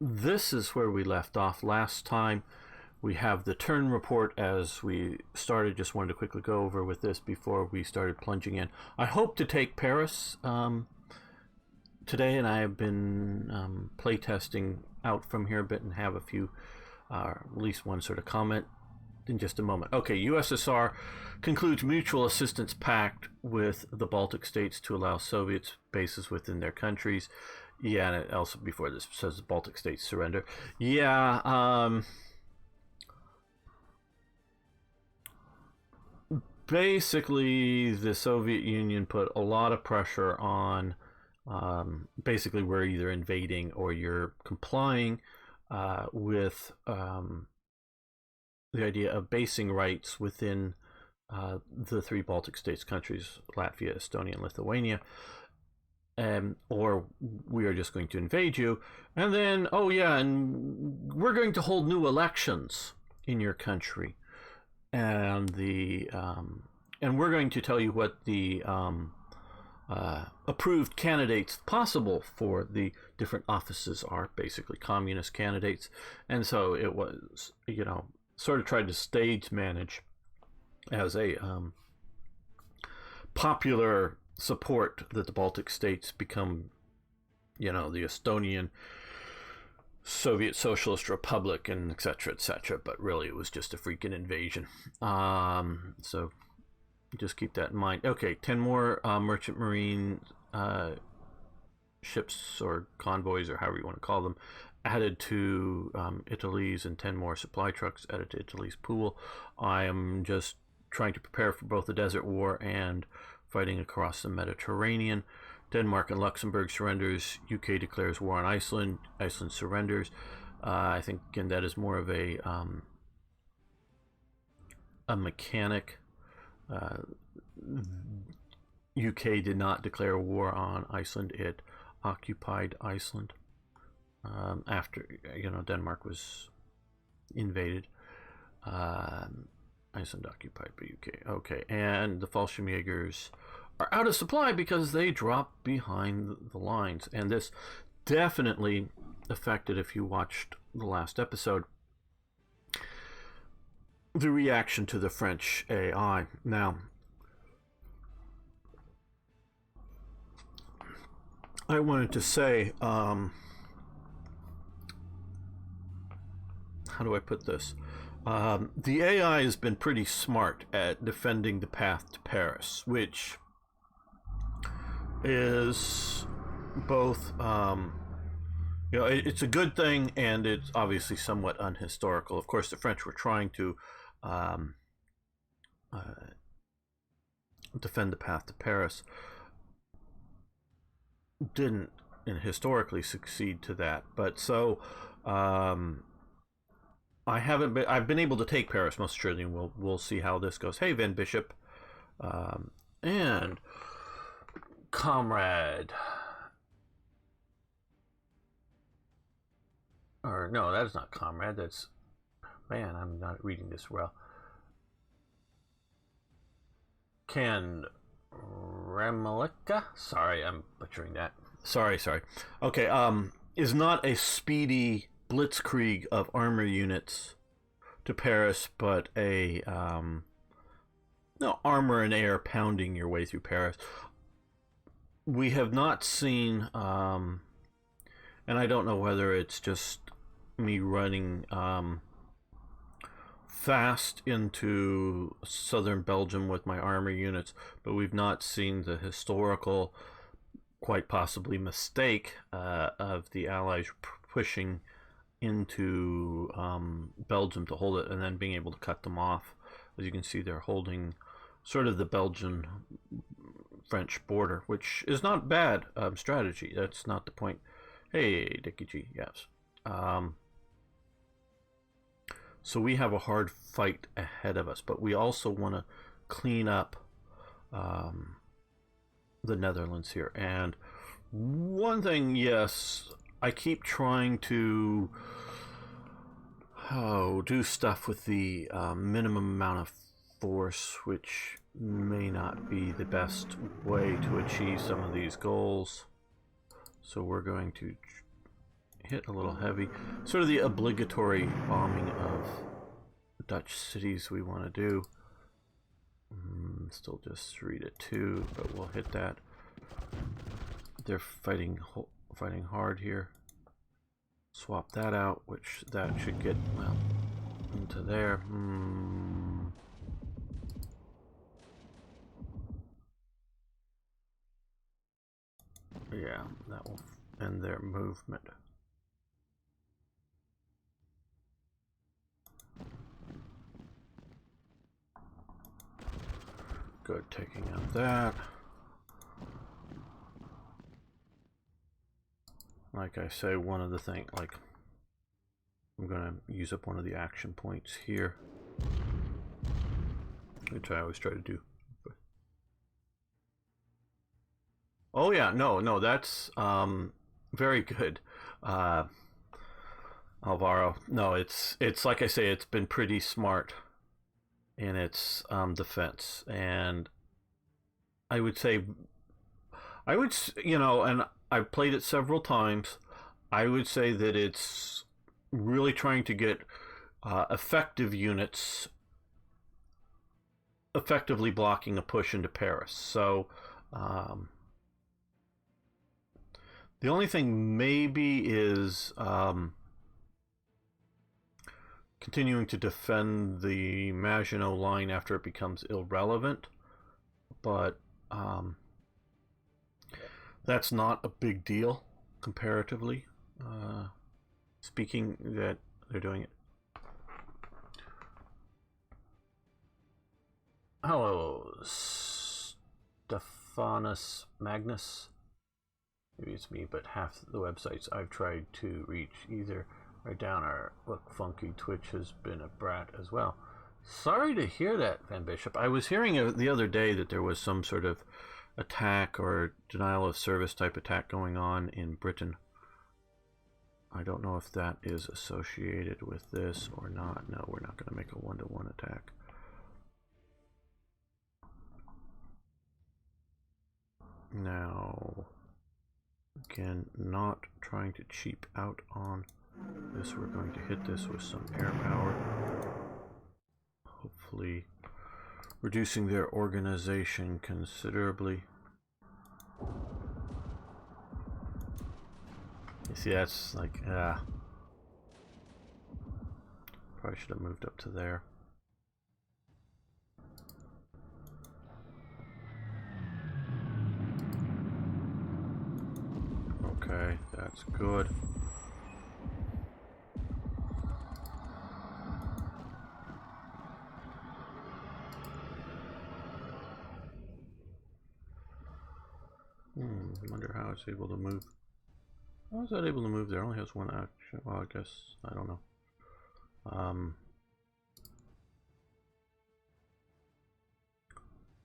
this is where we left off last time. We have the turn report as we started. Just wanted to quickly go over with this before we started plunging in. I hope to take Paris today, and I have been playtesting out from here a bit and have a few, at least one sort of comment in just a moment. Okay, USSR concludes mutual assistance pact with the Baltic states to allow Soviet bases within their countries. Yeah, and it also before this says the Baltic states surrender. Yeah, basically the Soviet Union put a lot of pressure on. Basically, we're either invading or you're complying with the idea of basing rights within the three Baltic states countries, Latvia, Estonia, and Lithuania. Or we are just going to invade you. And then, oh yeah, and we're going to hold new elections in your country. And and we're going to tell you what the approved candidates possible for the different offices are, basically communist candidates. And so it was, sort of tried to stage manage as a popular support that the Baltic states become, the Estonian Soviet Socialist Republic and etc. etc. But really, it was just a freaking invasion. So just keep that in mind. Okay, 10 more merchant marine ships or convoys or however you want to call them added to Italy's, and 10 more supply trucks added to Italy's pool. I am just trying to prepare for both the Desert War and fighting across the Mediterranean. Denmark and Luxembourg surrenders. UK declares war on Iceland. Iceland surrenders. I think, again, that is more of a mechanic. UK did not declare war on Iceland. It occupied Iceland after, Denmark was invaded. Iceland occupied by UK. Okay, and the Fallschirmjägers are out of supply because they dropped behind the lines. And this definitely affected, if you watched the last episode, the reaction to the French AI. Now, I wanted to say, how do I put this? The AI has been pretty smart at defending the path to Paris, which is both, it's a good thing, and it's obviously somewhat unhistorical. Of course, the French were trying to defend the path to Paris. Didn't historically succeed to that, but so I've been able to take Paris most surely, and we'll see how this goes. Hey, Van Bishop, and Comrade, or no, that's not Comrade. That's, man, I'm not reading this well. Ken Remalika. Sorry, I'm butchering that. Sorry. Okay, is not a speedy blitzkrieg of armor units to Paris, but a armor and air pounding your way through Paris. We have not seen, and I don't know whether it's just me running fast into southern Belgium with my armor units, but we've not seen the historical, quite possibly mistake, of the Allies pushing into Belgium to hold it and then being able to cut them off. As you can see, they're holding sort of the Belgian-French border, which is not bad strategy. That's not the point. Hey, Dickie G, yes. So we have a hard fight ahead of us, but we also want to clean up the Netherlands here. And one thing, yes, I keep trying to do stuff with the minimum amount of force, which may not be the best way to achieve some of these goals. So we're going to hit a little heavy. Sort of the obligatory bombing of Dutch cities we want to do. Still just 3-2, but we'll hit that. They're fighting hard here. Swap that out, which that should get, well, into there. Yeah, that will end their movement. Good, taking out that. Like I say, one of the things, like, I'm gonna use up one of the action points here, which I always try to do. Oh yeah, no, that's very good, Alvaro. No, it's like I say, it's been pretty smart in its defense, and I would say, and I've played it several times. I would say that it's really trying to get effective units effectively blocking a push into Paris. So the only thing maybe is continuing to defend the Maginot line after it becomes irrelevant, but that's not a big deal comparatively speaking, that they're doing it. Hello, Stephanus Magnus. Maybe it's me, but half the websites I've tried to reach either are down or look funky. Twitch has been a brat as well. Sorry to hear that, Van Bishop. I was hearing the other day that there was some sort of attack or denial of service type attack going on in Britain. I don't know if that is associated with this or not. No, we're not going to make a one-to-one attack. Now, again, not trying to cheap out on this. We're going to hit this with some air power. Hopefully reducing their organization considerably. You see, that's like, probably should have moved up to there. Okay, that's good. I wonder how it's able to move. How is that able to move there? It only has one action. Well, I guess, I don't know.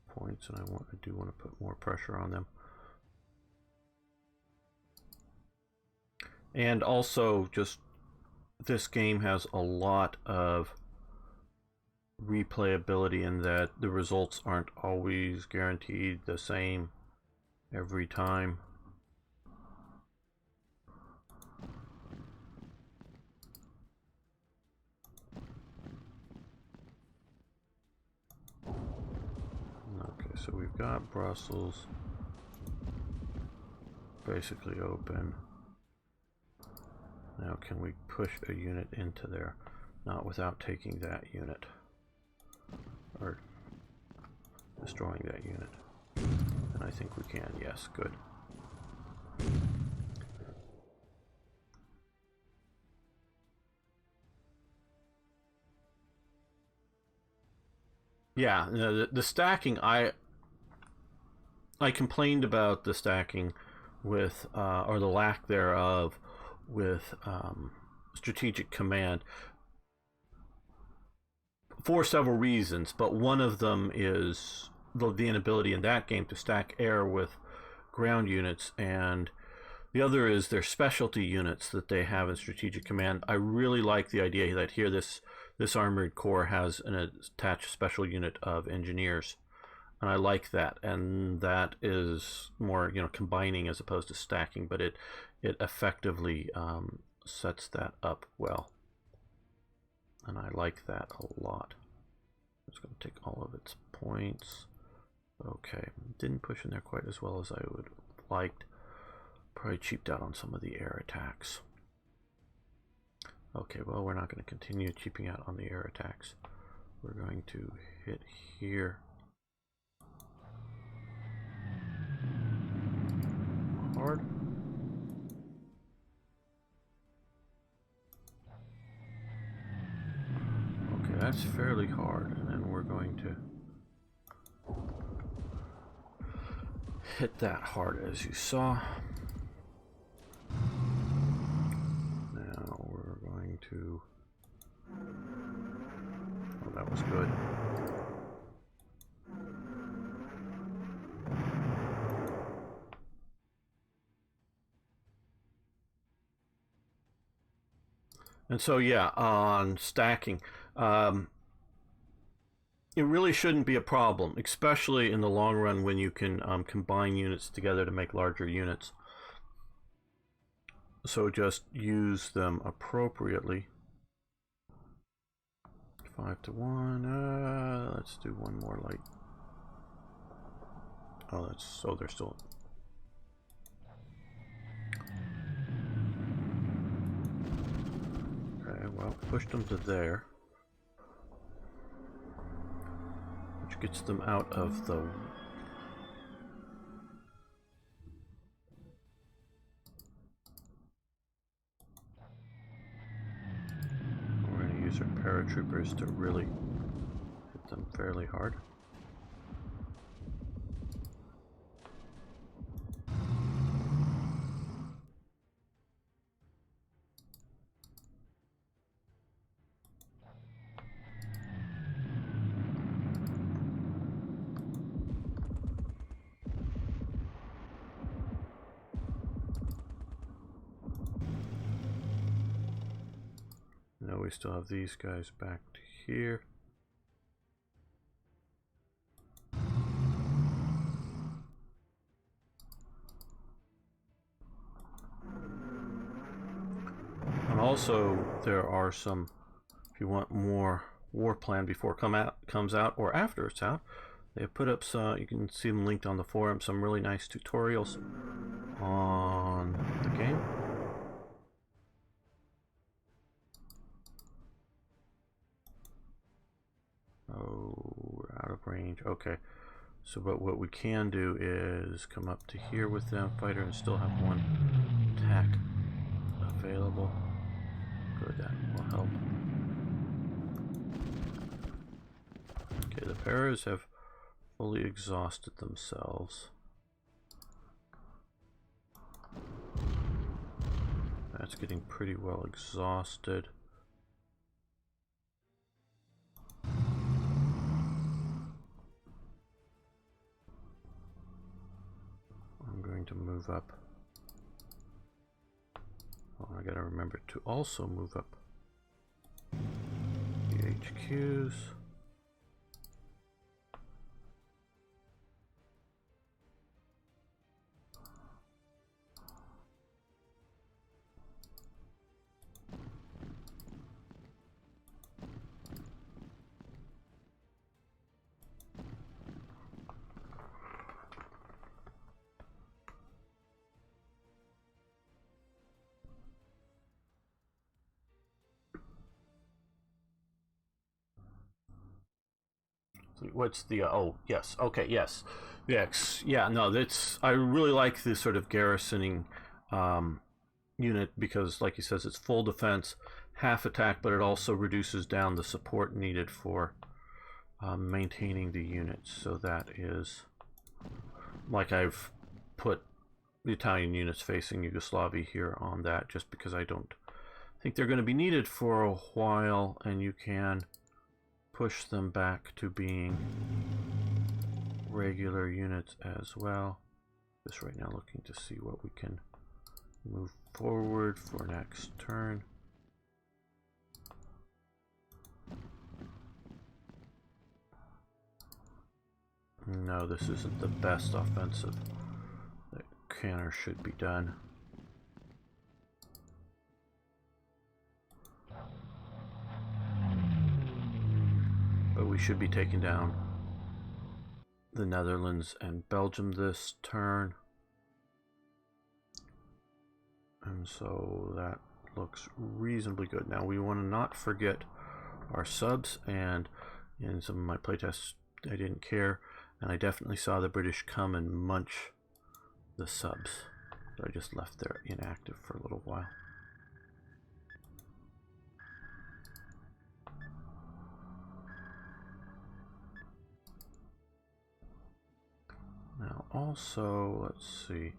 Points, and I do want to put more pressure on them. And also, just this game has a lot of replayability in that the results aren't always guaranteed the same every time. Okay, so we've got Brussels basically open. Now can we push a unit into there? Not without taking that unit. Or destroying that unit. And I think we can, yes, good. Yeah, the stacking, I complained about the stacking with, or the lack thereof, with strategic command for several reasons, but one of them is the inability in that game to stack air with ground units, and the other is their specialty units that they have in strategic command. I really like the idea that here this armored corps has an attached special unit of engineers, and I like that, and that is more combining as opposed to stacking, but it effectively sets that up well. And I like that a lot. It's going to take all of its points. Okay, didn't push in there quite as well as I would have liked. Probably cheaped out on some of the air attacks. Okay, well, we're not going to continue cheaping out on the air attacks. We're going to hit here. Hard. Okay, that's fairly hard, and then we're going to hit that hard as you saw. Now we're going to... Oh, that was good. And so, yeah, on stacking, it really shouldn't be a problem, especially in the long run when you can combine units together to make larger units. So just use them appropriately. 5-to-1. Let's do one more light. Oh, that's so they're still. Okay, well, pushed them to there, which gets them out of the. We're going to use our paratroopers to really hit them fairly hard. Now we still have these guys back to here. And also there are some, if you want more WarPlan before comes out or after it's out, they have put up some, you can see them linked on the forum, some really nice tutorials on the game. Oh, we're out of range. Okay. So, but what we can do is come up to here with them, fighter, and still have one attack available. Good, that will help. Okay, the paras have fully exhausted themselves. That's getting pretty well exhausted. I'm going to move up. Oh, I gotta remember to also move up the HQs. What's the oh yes, okay, yes, yeah, no, that's, I really like this sort of garrisoning unit because, like he says, it's full defense, half attack, but it also reduces down the support needed for maintaining the units. So that is, like, I've put the Italian units facing Yugoslavia here on that just because I don't think they're going to be needed for a while, and you can push them back to being regular units as well. Just right now looking to see what we can move forward for next turn. No, this isn't the best offensive that can or should be done. we should be taking down the Netherlands and Belgium this turn. And so that looks reasonably good. Now we want to not forget our subs, and in some of my playtests I didn't care, and I definitely saw the British come and munch the subs. So I just left there inactive for a little while. Now also, let's see.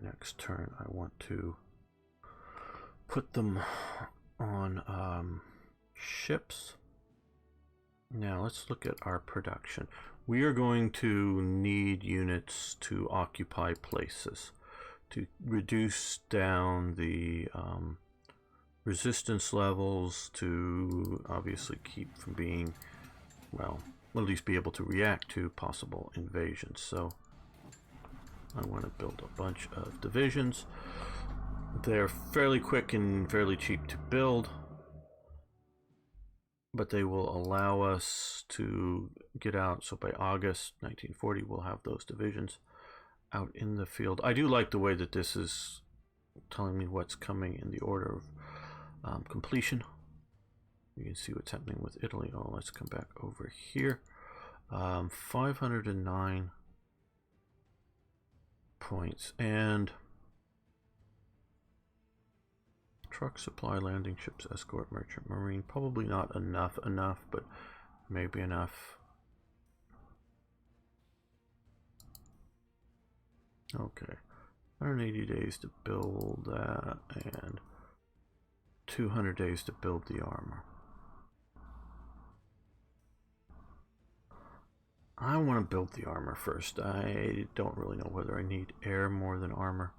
Next turn I want to put them on ships. Now let's look at our production. We are going to need units to occupy places to reduce down the resistance levels, to obviously keep from being, well, at least be able to react to possible invasions. So I want to build a bunch of divisions. They're fairly quick and fairly cheap to build, but they will allow us to get out. So by August 1940, we'll have those divisions out in the field. I do like the way that this is telling me what's coming in the order of completion. You can see what's happening with Italy. Oh, let's come back over here. 509 points, and truck, supply, landing ships, escort, merchant marine. Probably not enough, but maybe enough. Okay, 180 days to build that, and 200 days to build the armor. I want to build the armor first. I don't really know whether I need air more than armor.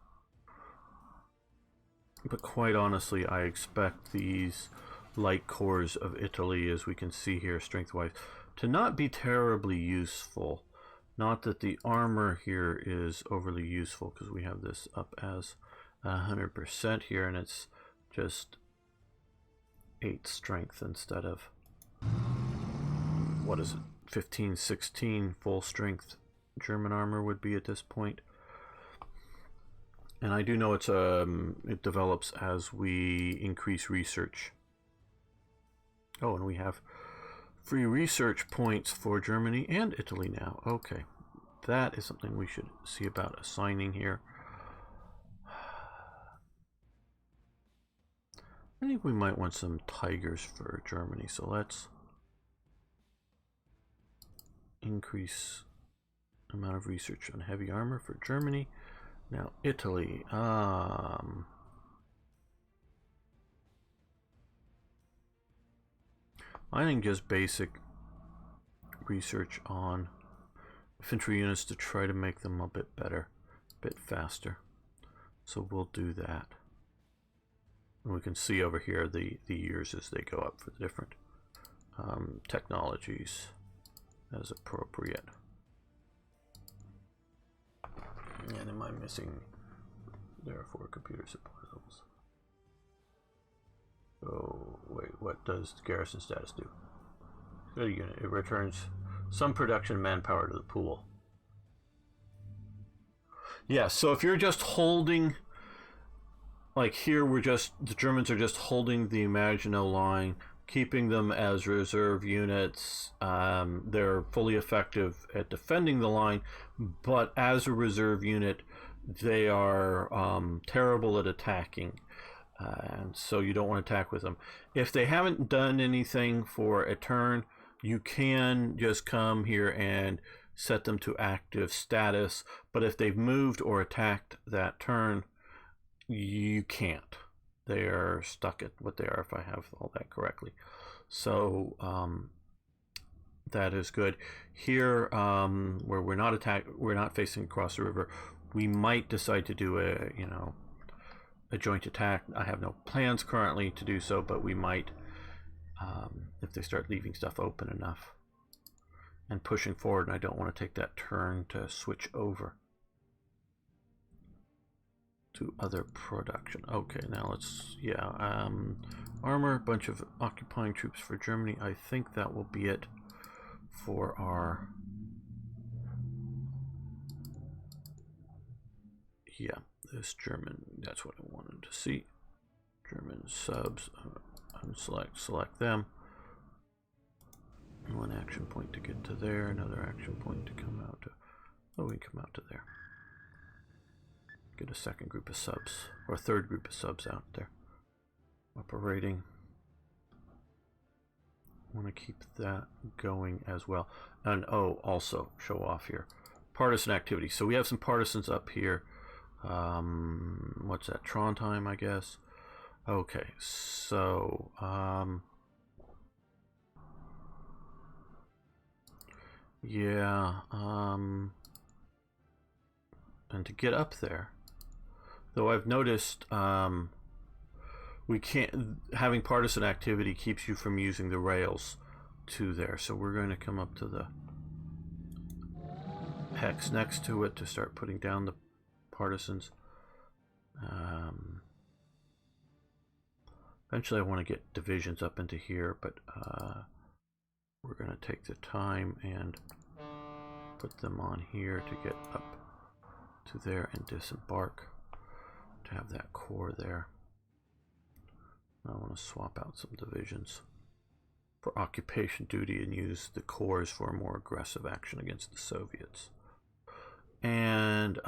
But quite honestly, I expect these light cores of Italy, as we can see here, strength-wise, to not be terribly useful. Not that the armor here is overly useful, because we have this up as 100% here, and it's just 8 strength instead of, what is it, 15, 16 full strength German armor would be at this point. And I do know it's it develops as we increase research. Oh, and we have free research points for Germany and Italy now. Okay, that is something we should see about assigning here. I think we might want some tigers for Germany, so let's increase amount of research on heavy armor for Germany. Now Italy, I think just basic research on infantry units to try to make them a bit better, a bit faster. So we'll do that. And we can see over here the years as they go up for the different technologies as appropriate. And am I missing, therefore, computer supply levels? Oh, wait, what does garrison status do? Good unit. It returns some production manpower to the pool. Yeah, so if you're just holding, like here, the Germans are just holding the Maginot Line, keeping them as reserve units. They're fully effective at defending the line, but as a reserve unit, they are terrible at attacking. And so you don't want to attack with them. If they haven't done anything for a turn, you can just come here and set them to active status. But if they've moved or attacked that turn, you can't. They are stuck at what they are, if I have all that correctly. So that is good. Here, where we're not facing across the river, we might decide to do a joint attack. I have no plans currently to do so, but we might if they start leaving stuff open enough and pushing forward, and I don't want to take that turn to switch over to other production. Okay, now let's, armor, bunch of occupying troops for Germany. I think that will be it for our, this German, that's what I wanted to see. German subs, select them. One action point to get to there, another action point to come out to, we can come out to there. Get a second group of subs, or a third group of subs out there. Operating. Want to keep that going as well. And also show off here. Partisan activity. So we have some partisans up here. What's that? Trondheim, I guess. Okay, so and to get up there, though I've noticed we can't, having partisan activity keeps you from using the rails to there, so we're going to come up to the hex next to it to start putting down the partisans. Eventually I want to get divisions up into here, but we're going to take the time and put them on here to get up to there and disembark, to have that core there. I want to swap out some divisions for occupation duty and use the cores for a more aggressive action against the Soviets. And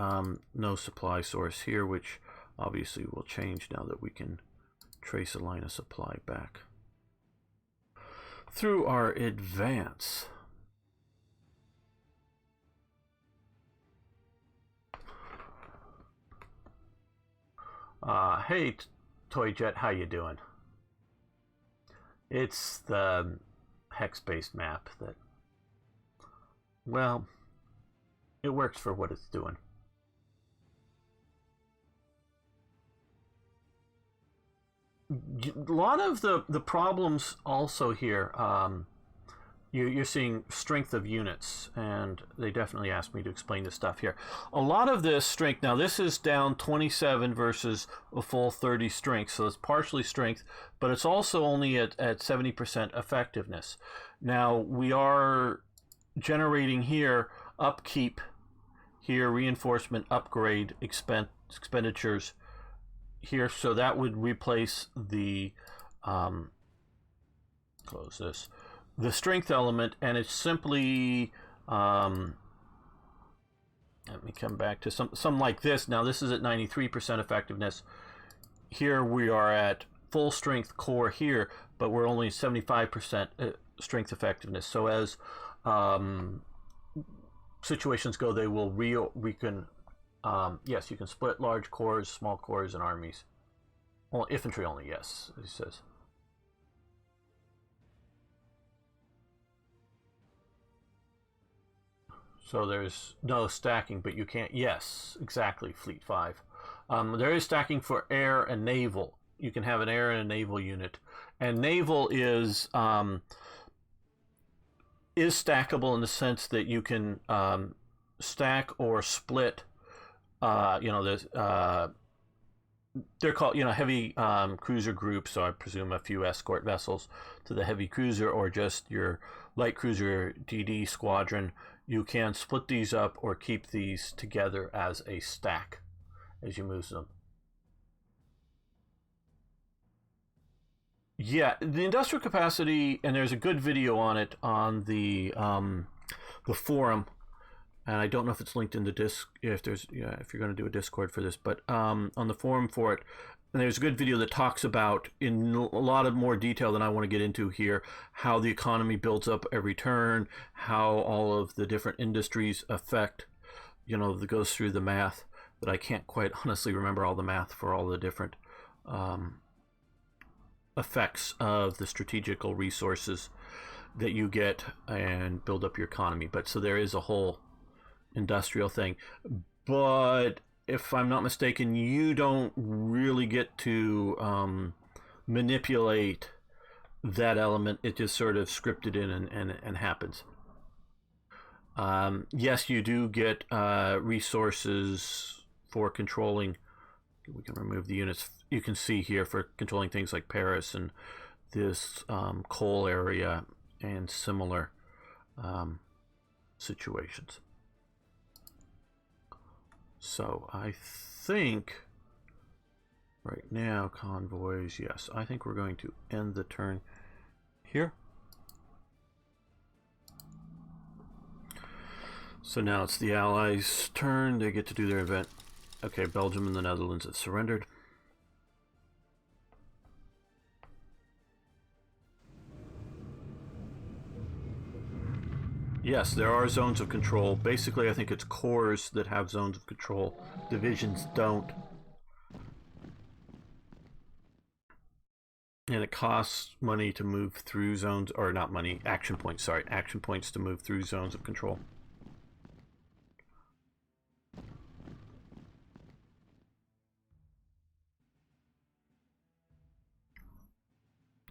no supply source here, which obviously will change now that we can trace a line of supply back through our advance. Hey, Toyjet, how you doing? It's the hex-based map that, well, it works for what it's doing. A lot of the problems also here, you're seeing strength of units, and they definitely asked me to explain this stuff here. A lot of this strength, now this is down 27 versus a full 30 strength, so it's partially strength, but it's also only at 70% effectiveness. Now we are generating here upkeep, here reinforcement, upgrade, expenditures here, so that would replace the close this, the strength element, and it's simply let me come back to some like this. Now this is at 93% effectiveness. Here we are at full strength core here, but we're only 75% strength effectiveness. So as situations go, they will yes, you can split large corps, small corps, and armies. Well, infantry only, yes, he says. So there's no stacking, but you can't, yes, exactly, Fleet 5. There is stacking for air and naval. You can have an air and a naval unit. And naval is stackable in the sense that you can stack or split. They're called, heavy cruiser groups, so I presume a few escort vessels to the heavy cruiser, or just your light cruiser DD squadron. You can split these up or keep these together as a stack as you move them. Yeah, the industrial capacity, and there's a good video on it on the forum, and I don't know if it's linked in the disc, if you're going to do a Discord for this, but on the forum for it, and there's a good video that talks about in a lot of more detail than I want to get into here, how the economy builds up every turn, how all of the different industries affect, that goes through the math, but I can't quite honestly remember all the math for all the different effects of the strategical resources that you get and build up your economy. But so there is a whole industrial thing, but if I'm not mistaken, you don't really get to manipulate that element. It just sort of scripted in and happens. Yes, you do get resources for controlling we can remove the units. You can see here for controlling things like Paris and this coal area and similar situations. So I think right now convoys, yes, I think we're going to end the turn here. So now it's the Allies' turn. They get to do their event. Okay, Belgium and the Netherlands have surrendered. Yes, there are zones of control. Basically, I think it's corps that have zones of control. Divisions don't. And it costs money to move through zones, or not money, action points, sorry, action points to move through zones of control.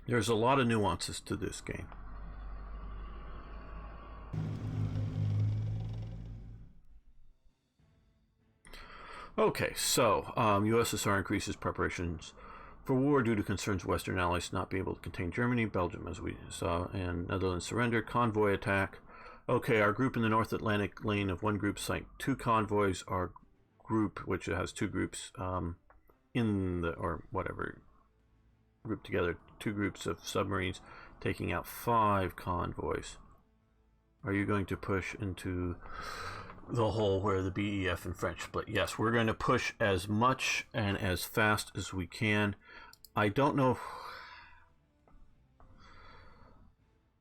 There's a lot of nuances to this game. Okay, so USSR increases preparations for war due to concerns Western allies not be able to contain Germany. Belgium, as we saw, and Netherlands surrender. Convoy attack. Okay, our group in the North Atlantic lane of one group sank 2 convoys. Our group, which has 2 groups in the, or whatever, grouped together, 2 groups of submarines, taking out 5 convoys. Are you going to push into the hole where the BEF and French split? Yes, we're going to push as much and as fast as we can. I don't know if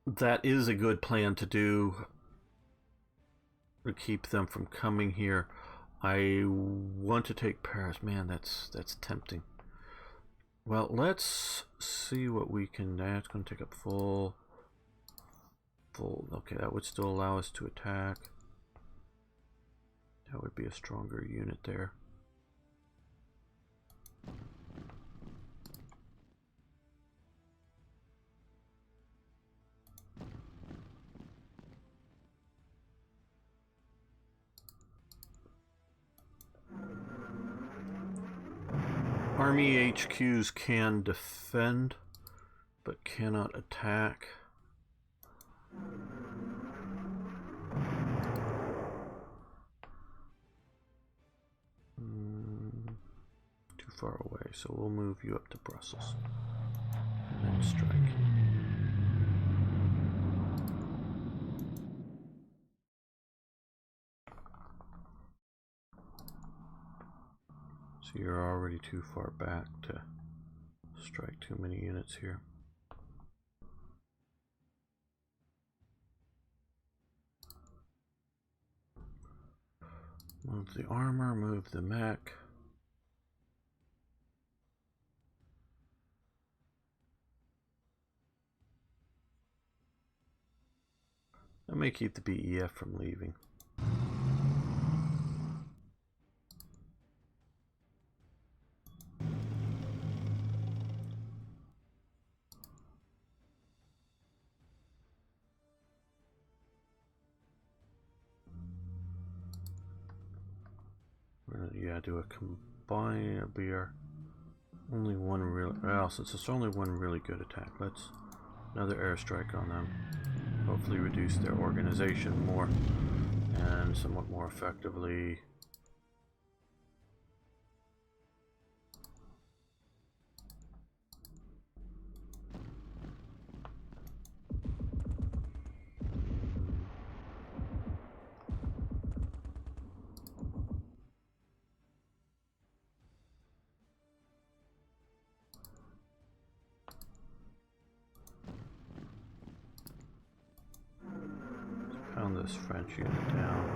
that is a good plan to do, to keep them from coming here. I want to take Paris. Man, that's tempting. Well, let's see what we can. That's going to take up full. Okay, that would still allow us to attack. That would be a stronger unit there. Army HQs can defend, but cannot attack. Too far away, so we'll move you up to Brussels and then strike. So you're already too far back to strike too many units here. Move the armor, move the mech. That may keep the BEF from leaving. Yeah, do a combine. It'll be our only one real. Well, since it's only one really good attack, let's another airstrike on them. Hopefully, reduce their organization more and somewhat more effectively. Pound this French unit down.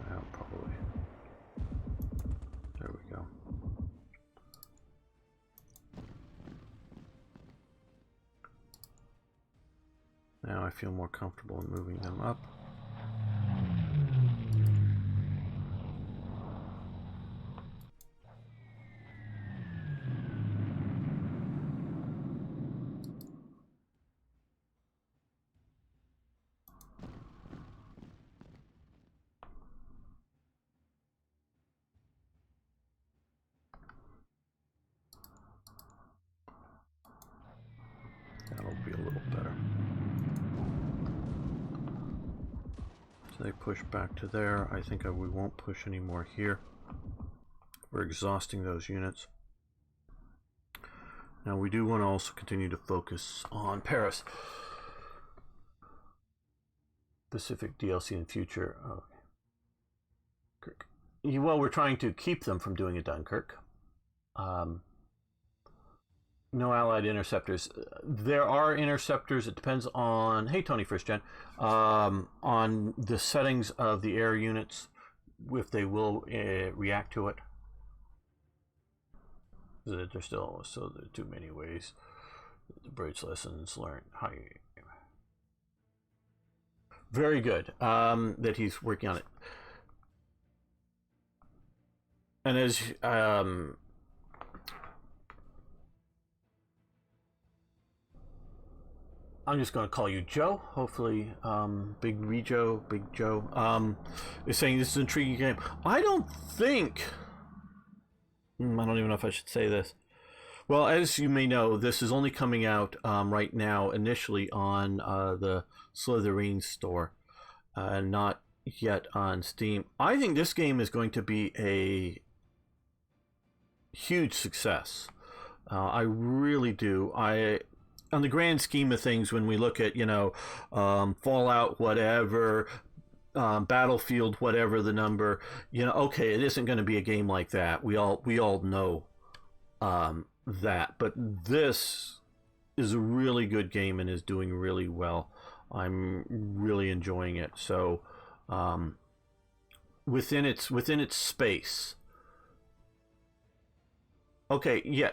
Well, probably. There we go. Now I feel more comfortable in moving them up. So they push back to there. I think we won't push any more here. We're exhausting those units. Now we do want to also continue to focus on Paris. Specific DLC in future. Okay. Well, we're trying to keep them from doing a Dunkirk. No allied interceptors. There are interceptors. It depends on, hey Tony First Gen, on the settings of the air units, if they will react to it. There's still so there are too many ways. The British lessons learned. How you, very good that he's working on it. And as I'm just going to call you Joe. Hopefully, Big Joe, is saying this is an intriguing game. I don't think. I don't even know if I should say this. Well, as you may know, this is only coming out right now, initially on the Submarine store, and not yet on Steam. I think this game is going to be a huge success. I really do. On the grand scheme of things, when we look at, Fallout, whatever, Battlefield, whatever the number, okay, it isn't going to be a game like that. We all know that, but this is a really good game and is doing really well. I'm really enjoying it. So, within its space. Okay, yeah.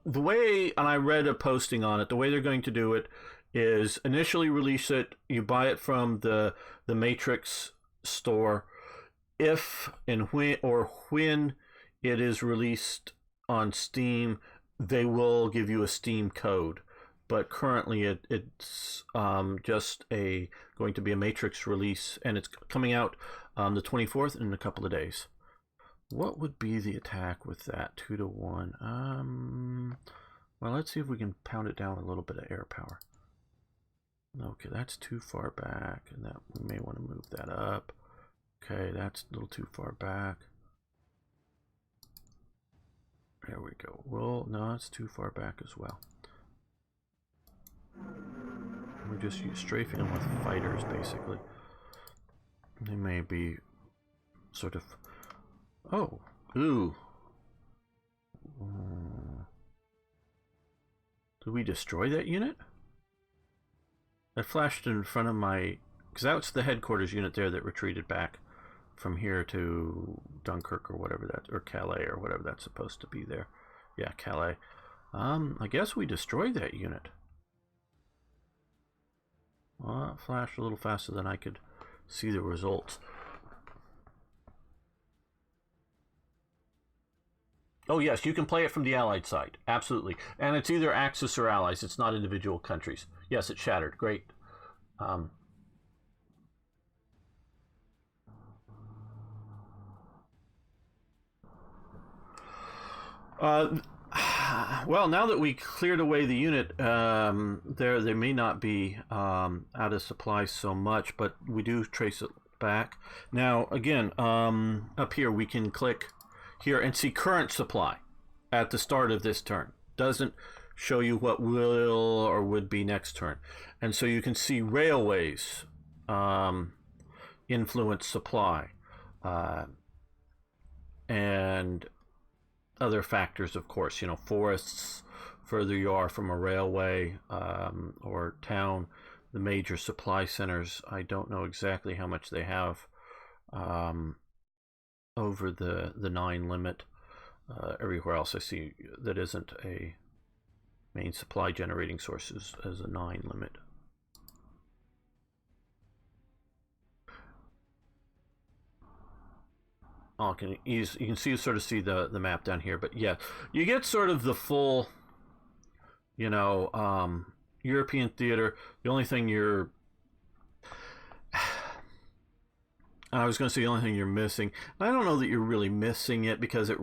The way, and I read a posting on it, the way they're going to do it is initially release it, you buy it from the Matrix store. If and when it is released on Steam, they will give you a Steam code. But currently it's just going to be a Matrix release, and it's coming out the 24th in a couple of days. What would be the attack with that? 2-1. Well, let's see if we can pound it down with a little bit of air power. Okay, that's too far back, and that we may want to move that up. Okay, that's a little too far back. There we go. Well, no, it's too far back as well. We're just strafing them with fighters, basically. They may be sort of... Oh, ooh. Did we destroy that unit? That flashed in front of my... Because that's the headquarters unit there that retreated back from here to Dunkirk or whatever that... Or Calais or whatever that's supposed to be there. Yeah, Calais. I guess we destroyed that unit. Well, it flashed a little faster than I could see the results. Oh yes, you can play it from the Allied side, absolutely. And it's either Axis or Allies, it's not individual countries. Yes, it shattered, great. Well, now that we cleared away the unit, they may not be out of supply so much, but we do trace it back. Now, again, up here we can click here and see current supply at the start of this turn. Doesn't show you what will or would be next turn. And so you can see railways influence supply, and other factors, of course, forests, further you are from a railway or town, the major supply centers. I don't know exactly how much they have over the 9 limit. Everywhere else I see that isn't a main supply generating source as a 9 limit. Oh, you can sort of see the map down here, but yeah, you get sort of the full, European theater. The only thing I was going to say the only thing you're missing. I don't know that you're really missing it, because it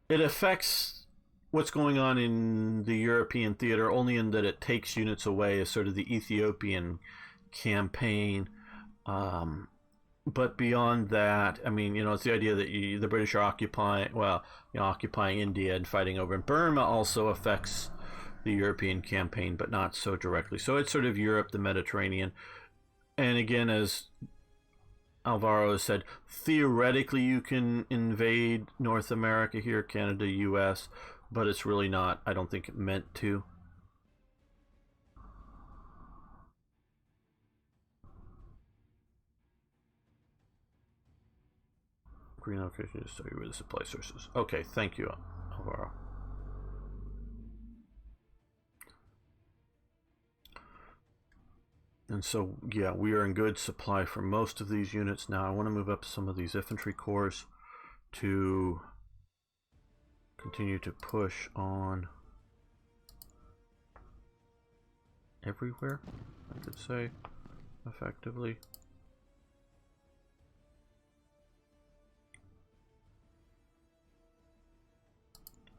affects what's going on in the European theater only in that it takes units away as sort of the Ethiopian campaign. But beyond that, I mean, it's the idea that the British are occupying India and fighting over in Burma also affects the European campaign, but not so directly. So it's sort of Europe, the Mediterranean. And again, as Alvaro has said, theoretically you can invade North America here, Canada, US, but it's really not, I don't think, meant to. Green location to tell you where the supply sources. Okay, thank you, Alvaro. And so, yeah, we are in good supply for most of these units now. I want to move up some of these infantry corps to continue to push on everywhere, I could say, effectively.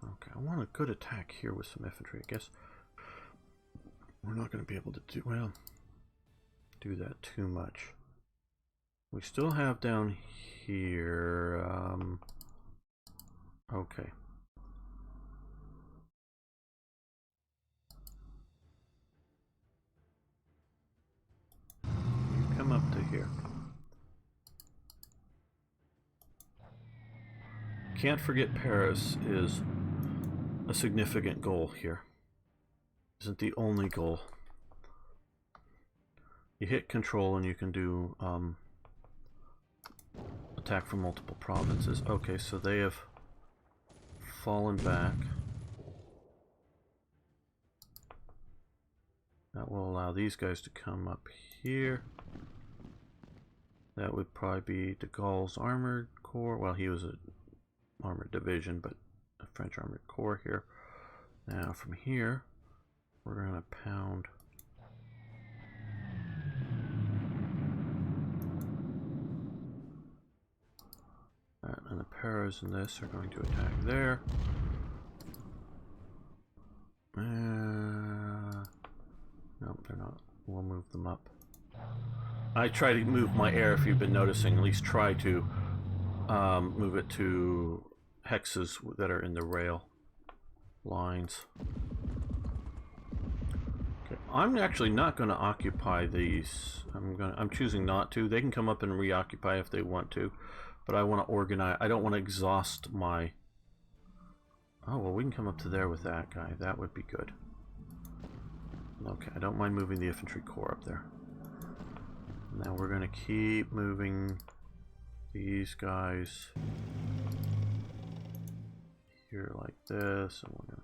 Okay, I want a good attack here with some infantry. I guess we're not going to be able to do that too much. We still have down here, okay. You come up to here. Can't forget Paris is a significant goal here. Isn't the only goal. You hit control and you can do attack from multiple provinces. Okay, so they have fallen back. That will allow these guys to come up here. That would probably be de Gaulle's armored corps. Well, he was an armored division, but a French armored corps here. Now from here, we're going to pound. And the Paras and this are going to attack there. Nope, they're not. We'll move them up. I try to move my air, if you've been noticing, at least try to move it to hexes that are in the rail lines. Okay, I'm actually not going to occupy these. I'm choosing not to. They can come up and reoccupy if they want to. But I want to organize. I don't want to exhaust my... Oh, well, we can come up to there with that guy. That would be good. Okay, I don't mind moving the infantry corps up there. Now we're going to keep moving these guys here like this. And we're going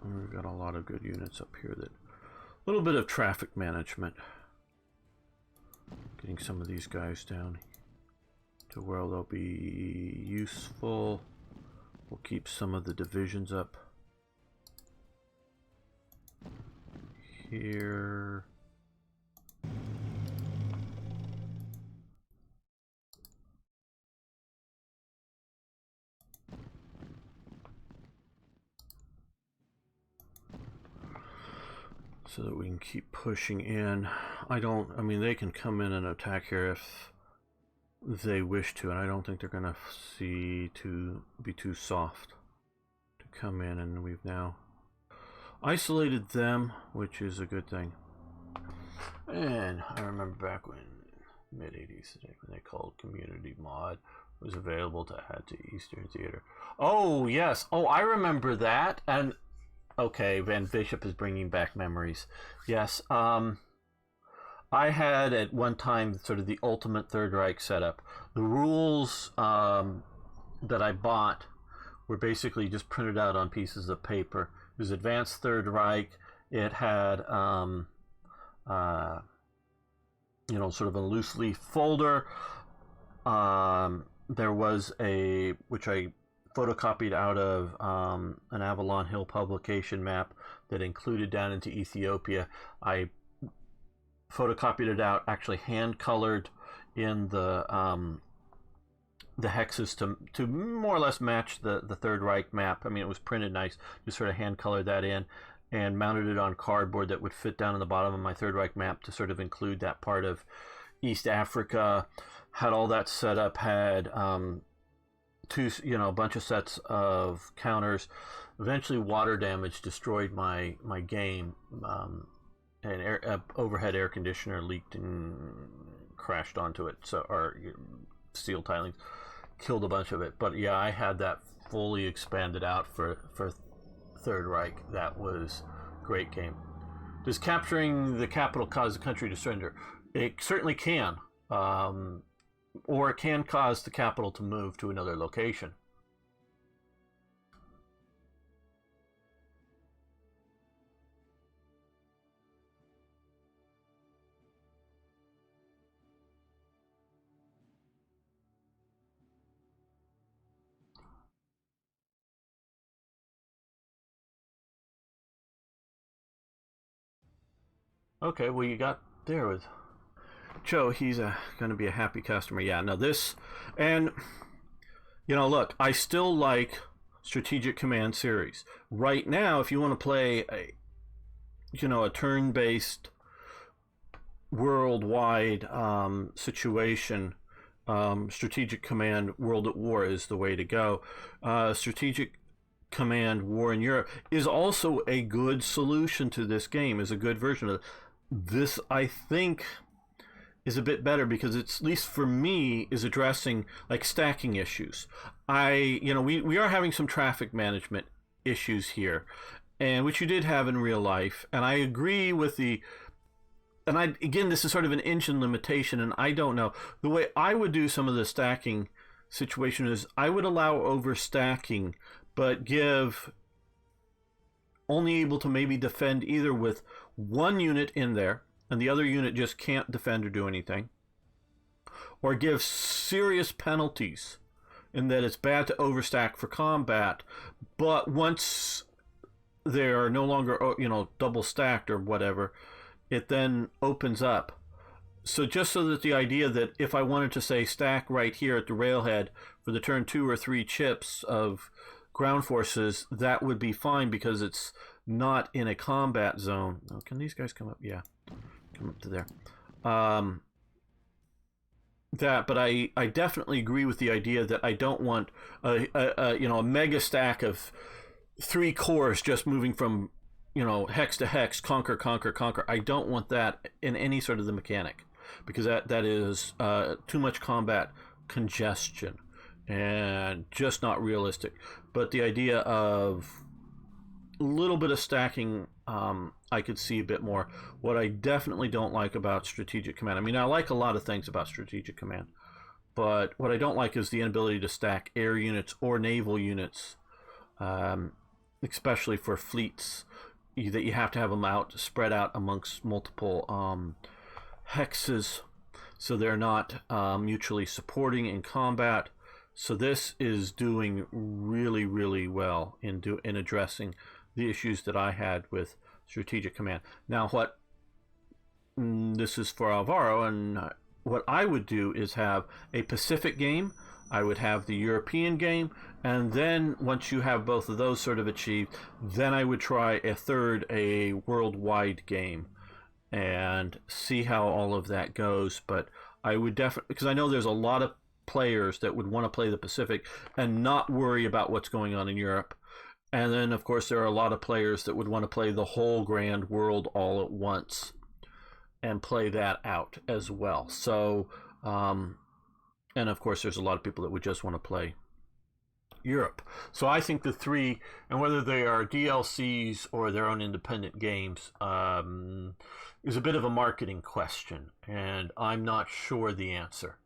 to... We've got a lot of good units up here that... A little bit of traffic management. Getting some of these guys down to where they'll be useful. We'll keep some of the divisions up here. So that we can keep pushing in. I mean, they can come in and attack here if they wish to, and I don't think they're going to be too soft to come in, and we've now isolated them, which is a good thing. And I remember back when, mid-80s, when they called Community Mod was available to add to Eastern Theater. Oh, yes. Oh, I remember that, and... Okay, Van Bishop is bringing back memories. Yes, I had at one time sort of the ultimate Third Reich setup. The rules that I bought were basically just printed out on pieces of paper. It was Advanced Third Reich. It had, sort of a loose leaf folder. There was which I photocopied out of an Avalon Hill publication map that included down into Ethiopia. I photocopied it out, actually hand colored in the the hexes to more or less match the Third Reich map. I mean, it was printed nice. Just sort of hand colored that in and mounted it on cardboard that would fit down in the bottom of my Third Reich map to sort of include that part of East Africa. Had all that set up. Had a bunch of sets of counters. Eventually, water damage destroyed my game. An overhead air conditioner leaked and crashed onto it. Or steel tilings killed a bunch of it. But yeah, I had that fully expanded out for Third Reich. That was a great game. Does capturing the capital cause the country to surrender? It certainly can. Or it can cause the capital to move to another location. Okay, well, you got there with Joe. He's going to be a happy customer. Yeah, no, this, and look, I still like Strategic Command series. Right now, if you want to play a turn-based worldwide situation, Strategic Command World at War is the way to go. Strategic Command War in Europe is also a good solution to this game, is a good version of it. This, I think, is a bit better because it's, at least for me, is addressing like stacking issues. We are having some traffic management issues here, and which you did have in real life. And I agree with again, this is sort of an engine limitation, and I don't know. The way I would do some of the stacking situation is I would allow overstacking, but give only able to maybe defend either with one unit in there and the other unit just can't defend or do anything, or give serious penalties in that it's bad to overstack for combat, but once they are no longer double stacked or whatever, it then opens up. So just so that the idea that if I wanted to say stack right here at the railhead for the turn 2 or 3 chips of ground forces, that would be fine because it's not in a combat zone. Oh, can these guys come up? Yeah, come up to there. But I definitely agree with the idea that I don't want a mega stack of 3 cores just moving from hex to hex, conquer. I don't want that in any sort of the mechanic, because that is too much combat congestion and just not realistic. But the idea of a little bit of stacking, I could see a bit more. What I definitely don't like about Strategic Command, I mean, I like a lot of things about Strategic Command, but what I don't like is the inability to stack air units or naval units, especially for fleets, that you have to have them spread out amongst multiple hexes, so they're not mutually supporting in combat. So this is doing really, really well in addressing the issues that I had with Strategic Command. Now, this is for Alvaro, and what I would do is have a Pacific game, I would have the European game, and then once you have both of those sort of achieved, then I would try a worldwide game and see how all of that goes. But I would definitely, because I know there's a lot of players that would want to play the Pacific and not worry about what's going on in Europe. And then, of course, there are a lot of players that would want to play the whole grand world all at once and play that out as well. So, and of course, there's a lot of people that would just want to play Europe. So I think the three, and whether they are DLCs or their own independent games, is a bit of a marketing question, and I'm not sure the answer.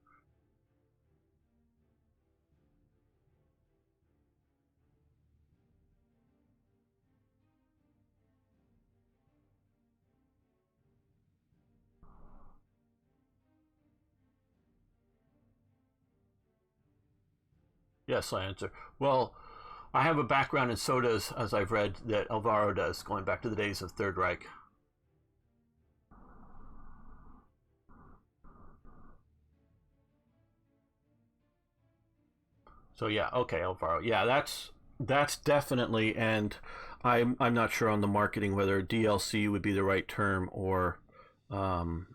Yes, I answer. Well, I have a background in so does, as I've read, that Alvaro does, going back to the days of Third Reich. So yeah, okay, Alvaro. Yeah, that's definitely, and I'm not sure on the marketing whether DLC would be the right term or um,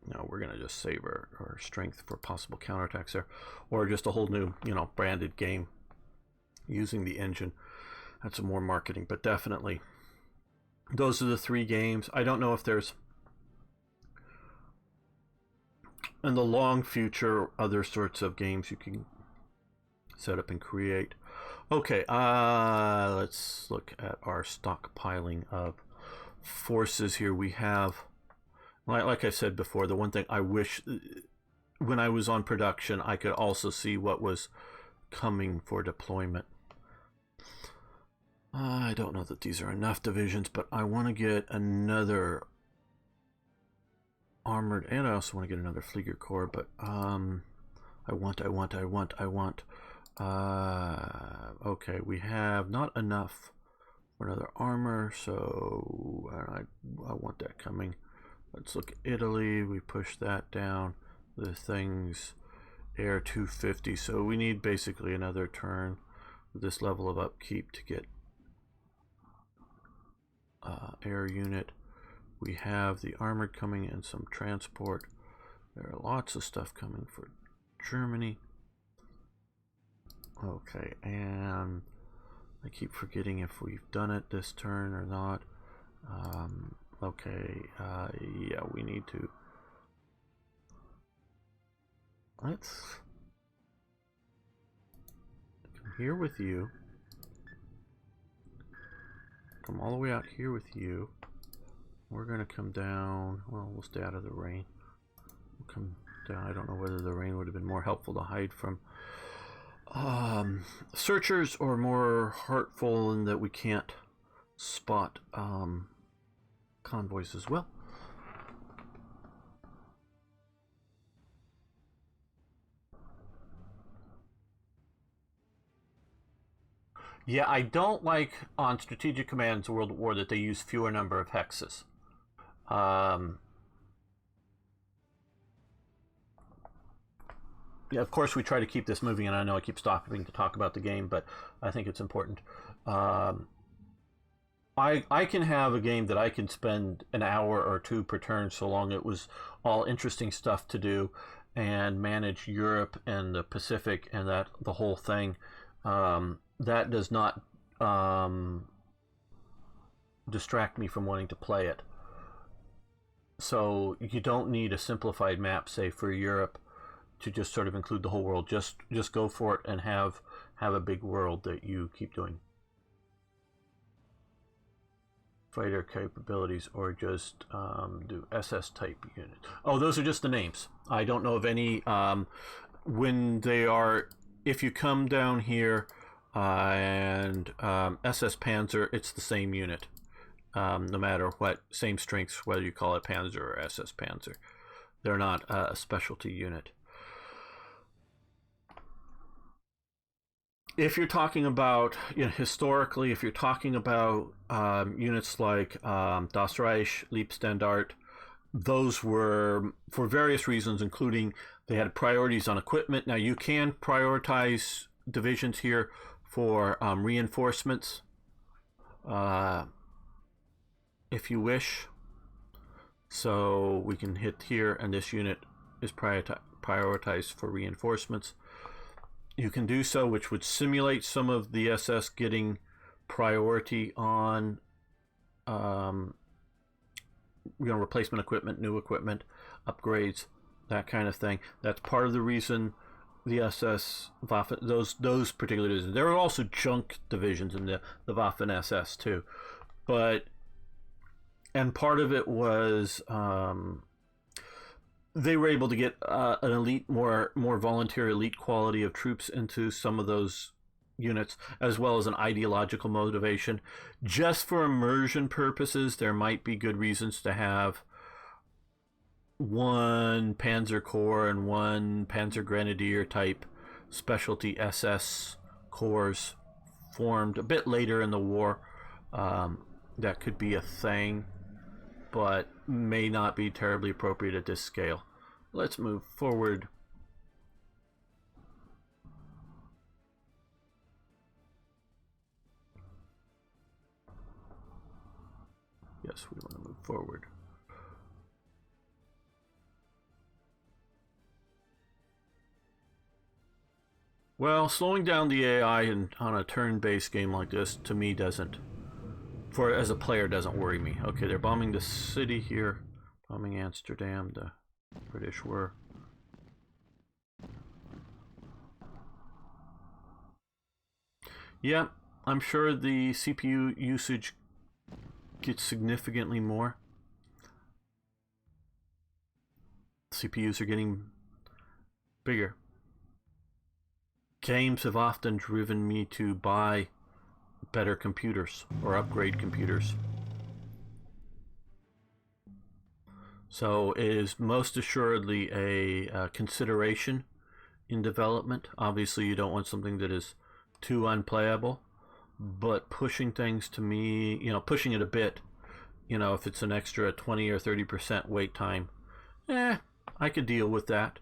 no, we're gonna just save our strength for possible counterattacks there, or just a whole new branded game using the engine. That's more marketing, but definitely those are the three games. I don't know if there's in the long future other sorts of games you can set up and create. Okay, let's look at our stockpiling of forces here. We have, like I said before, the one thing I wish when I was on production I could also see what was coming for deployment. I don't know that these are enough divisions, but I want to get another armored, and I also want to get another Flieger Corps, but I want. Okay, we have not enough for another armor, so I want that coming. Let's look at Italy. We push that down. The thing's air 250, so we need basically another turn with this level of upkeep to get air unit. We have the armored coming and some transport. There are lots of stuff coming for Germany. Okay, and I keep forgetting if we've done it this turn or not. Okay, yeah, we need to. Let's come here with you. Come all the way out here with you. We're going to come down. Well, we'll stay out of the rain. We'll come down. I don't know whether the rain would have been more helpful to hide from searchers or more hurtful in that we can't spot convoys as well. Yeah, I don't like on Strategic Commands World at War that they use fewer number of hexes. Yeah, of course, we try to keep this moving, and I know I keep stopping to talk about the game, but I think it's important. I can have a game that I can spend an hour or two per turn, so long it was all interesting stuff to do, and manage Europe and the Pacific and that the whole thing. That does not distract me from wanting to play it. So you don't need a simplified map, say for Europe, to just sort of include the whole world. Just go for it and have a big world that you keep doing. Fighter capabilities, or just do SS type units. Oh, those are just the names. I don't know of any. When they are, if you come down here and SS Panzer, it's the same unit. No matter what, same strengths, whether you call it Panzer or SS Panzer. They're not a specialty unit. If you're talking about, historically, if you're talking about units like Das Reich, Leibstandarte, those were for various reasons, including they had priorities on equipment. Now you can prioritize divisions here for reinforcements if you wish. So we can hit here, and this unit is prioritized for reinforcements. You can do so, which would simulate some of the SS getting priority on replacement equipment, new equipment, upgrades, that kind of thing. That's part of the reason the SS Waffen, those particular divisions. There are also junk divisions in the Waffen SS too, and part of it was they were able to get an elite, more volunteer elite quality of troops into some of those units, as well as an ideological motivation. Just for immersion purposes, there might be good reasons to have one Panzer Corps and one Panzer Grenadier type specialty SS corps formed a bit later in the war. That could be a thing, but may not be terribly appropriate at this scale. Let's move forward Yes, we want to move forward. Well, slowing down the AI on a turn-based game like this, to me, doesn't, as a player, doesn't worry me. Okay, they're bombing the city here. Bombing Amsterdam, the British were. Yeah, I'm sure the CPU usage gets significantly more. CPUs are getting bigger. Games have often driven me to buy better computers or upgrade computers. So it is most assuredly a consideration in development. Obviously, you don't want something that is too unplayable, but pushing things to me, pushing it a bit, if it's an extra 20 or 30% wait time, I could deal with that.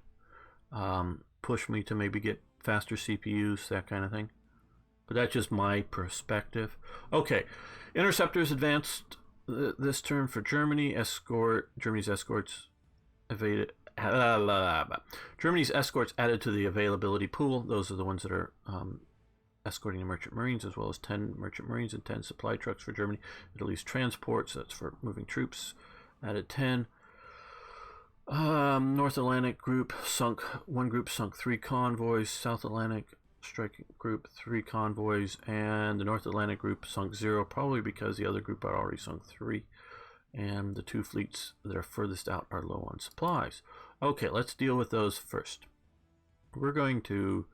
Push me to maybe get faster CPUs, that kind of thing. But that's just my perspective. Okay, interceptors advanced this turn for Germany. Germany's escorts evaded. Germany's escorts added to the availability pool. Those are the ones that are escorting the merchant marines, as well as 10 merchant marines and 10 supply trucks for Germany. Italy's transports, that's for moving troops, added 10. North Atlantic group sunk 3 convoys. South Atlantic striking group 3 convoys, and the North Atlantic group sunk 0, probably because the other group had already sunk 3, and the 2 fleets that are furthest out are low on supplies. Okay, let's deal with those first. We're going to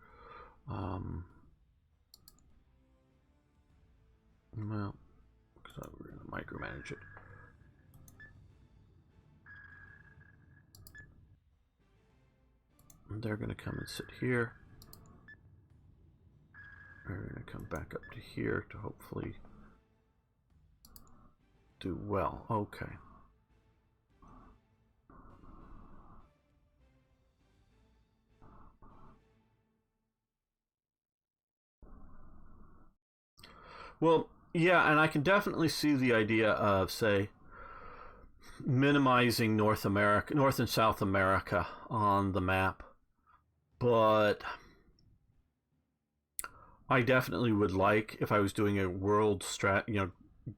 well, because we're going to micromanage it. And they're going to come and sit here. We're going to come back up to here to hopefully do well. Okay. Well, yeah, and I can definitely see the idea of, say, minimizing North and South America on the map. But I definitely would like, if I was doing a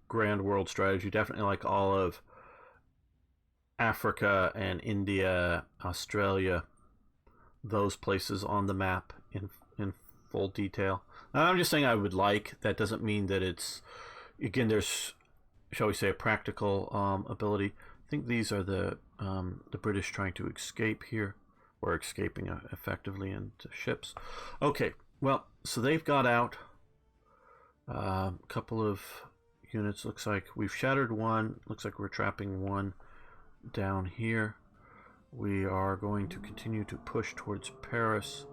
grand world strategy, definitely like all of Africa and India, Australia, those places on the map in full detail. And I'm just saying I would like. That doesn't mean that it's, again, there's, shall we say, a practical ability. I think these are the British trying to escape here, or escaping effectively into ships. Okay, well, so they've got out a couple of units. Looks like we've shattered one. Looks like we're trapping one down here. We are going to continue to push towards Paris.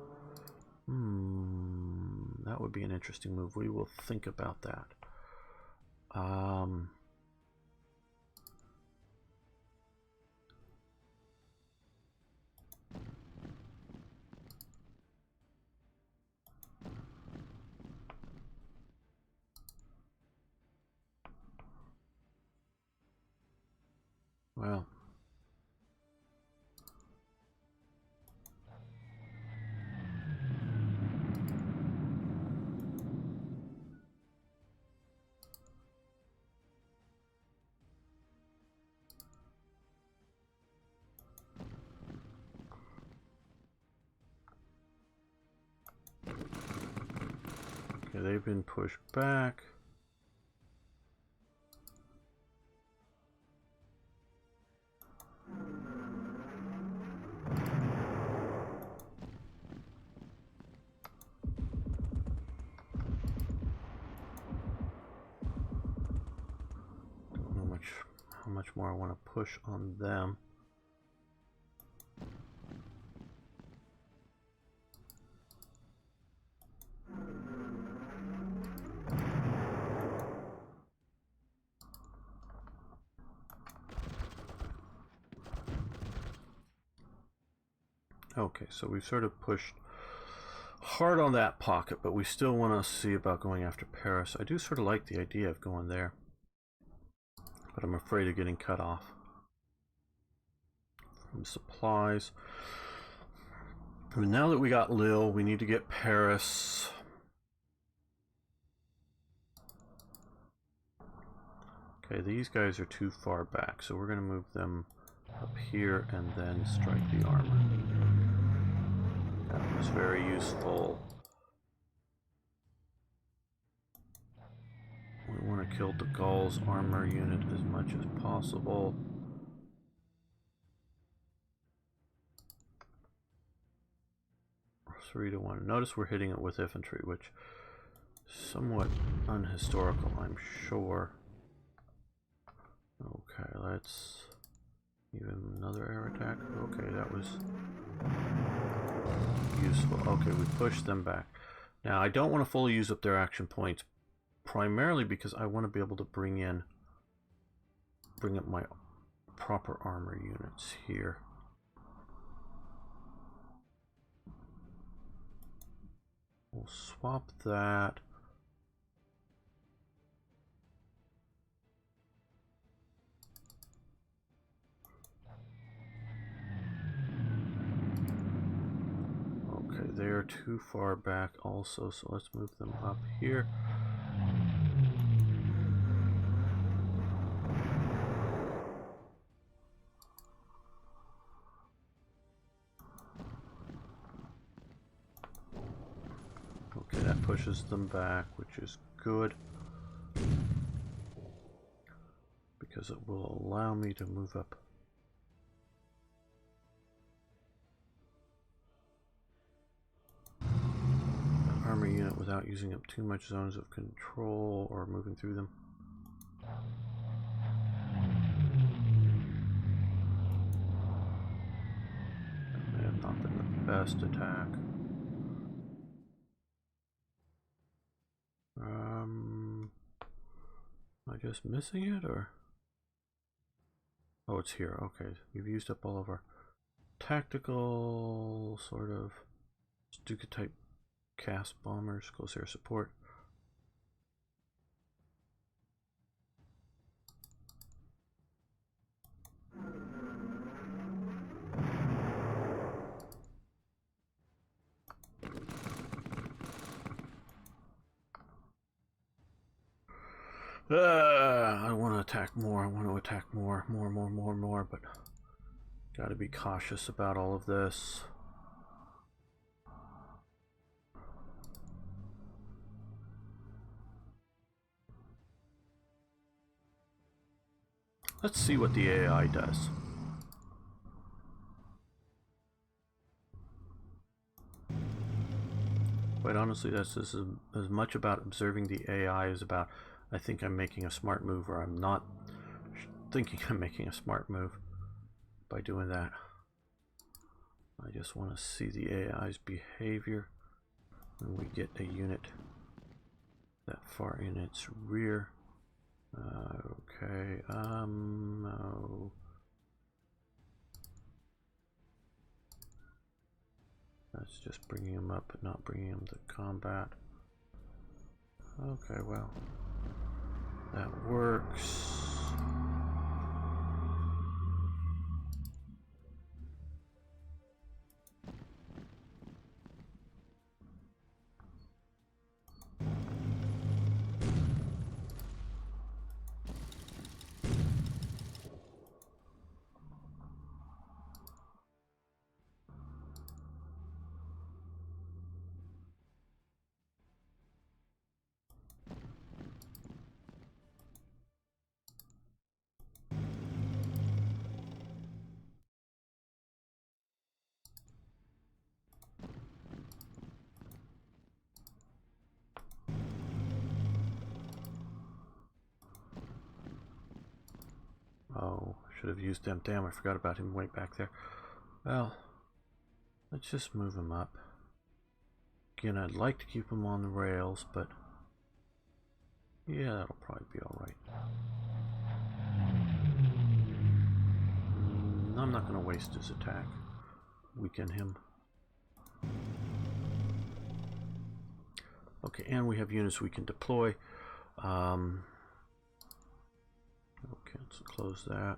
That would be an interesting move. We will think about that. Well, okay, they've been pushed back. Don't know how much more I want to push on them. Okay, so we've sort of pushed hard on that pocket, but we still want to see about going after Paris. I do sort of like the idea of going there. but I'm afraid of getting cut off from supplies. And now that we got Lille, we need to get Paris. Okay, these guys are too far back, so we're going to move them up here and then strike the armor. That was very useful. We want to kill the Gauls armor unit as much as possible. Three to 1. Notice we're hitting it with infantry, which is somewhat unhistorical, I'm sure. Okay, let's even another air attack. Okay, that was useful. Okay, we pushed them back. Now, I don't want to fully use up their action points, primarily because I want to be able to bring up my proper armor units here. We'll swap that. Okay, they're too far back also, so let's move them up here. Okay, that pushes them back, which is good, because it will allow me to move up. An armor unit without using up too much zones of control or moving through them. That may have not been the best attack. Am I just missing it, or? Oh, it's here. Okay, we've used up all of our tactical sort of Stuka type cast bombers, close air support. I want to attack more. I want to attack more, but got to be cautious about all of this. Let's see what the AI does. Quite honestly, that's as much about observing the AI as about I think I'm making a smart move, or I'm not thinking I'm making a smart move by doing that. I just want to see the AI's behavior when we get a unit that far in its rear. Okay, no. That's just bringing them up, but not bringing them to combat. Okay, well, that works. Oh, should have used them. Damn, I forgot about him way back there. Well, let's just move him up. Again, I'd like to keep him on the rails, but yeah, that'll probably be alright. I'm not going to waste his attack. Weaken him. Okay, and we have units we can deploy. Okay. Let's close that.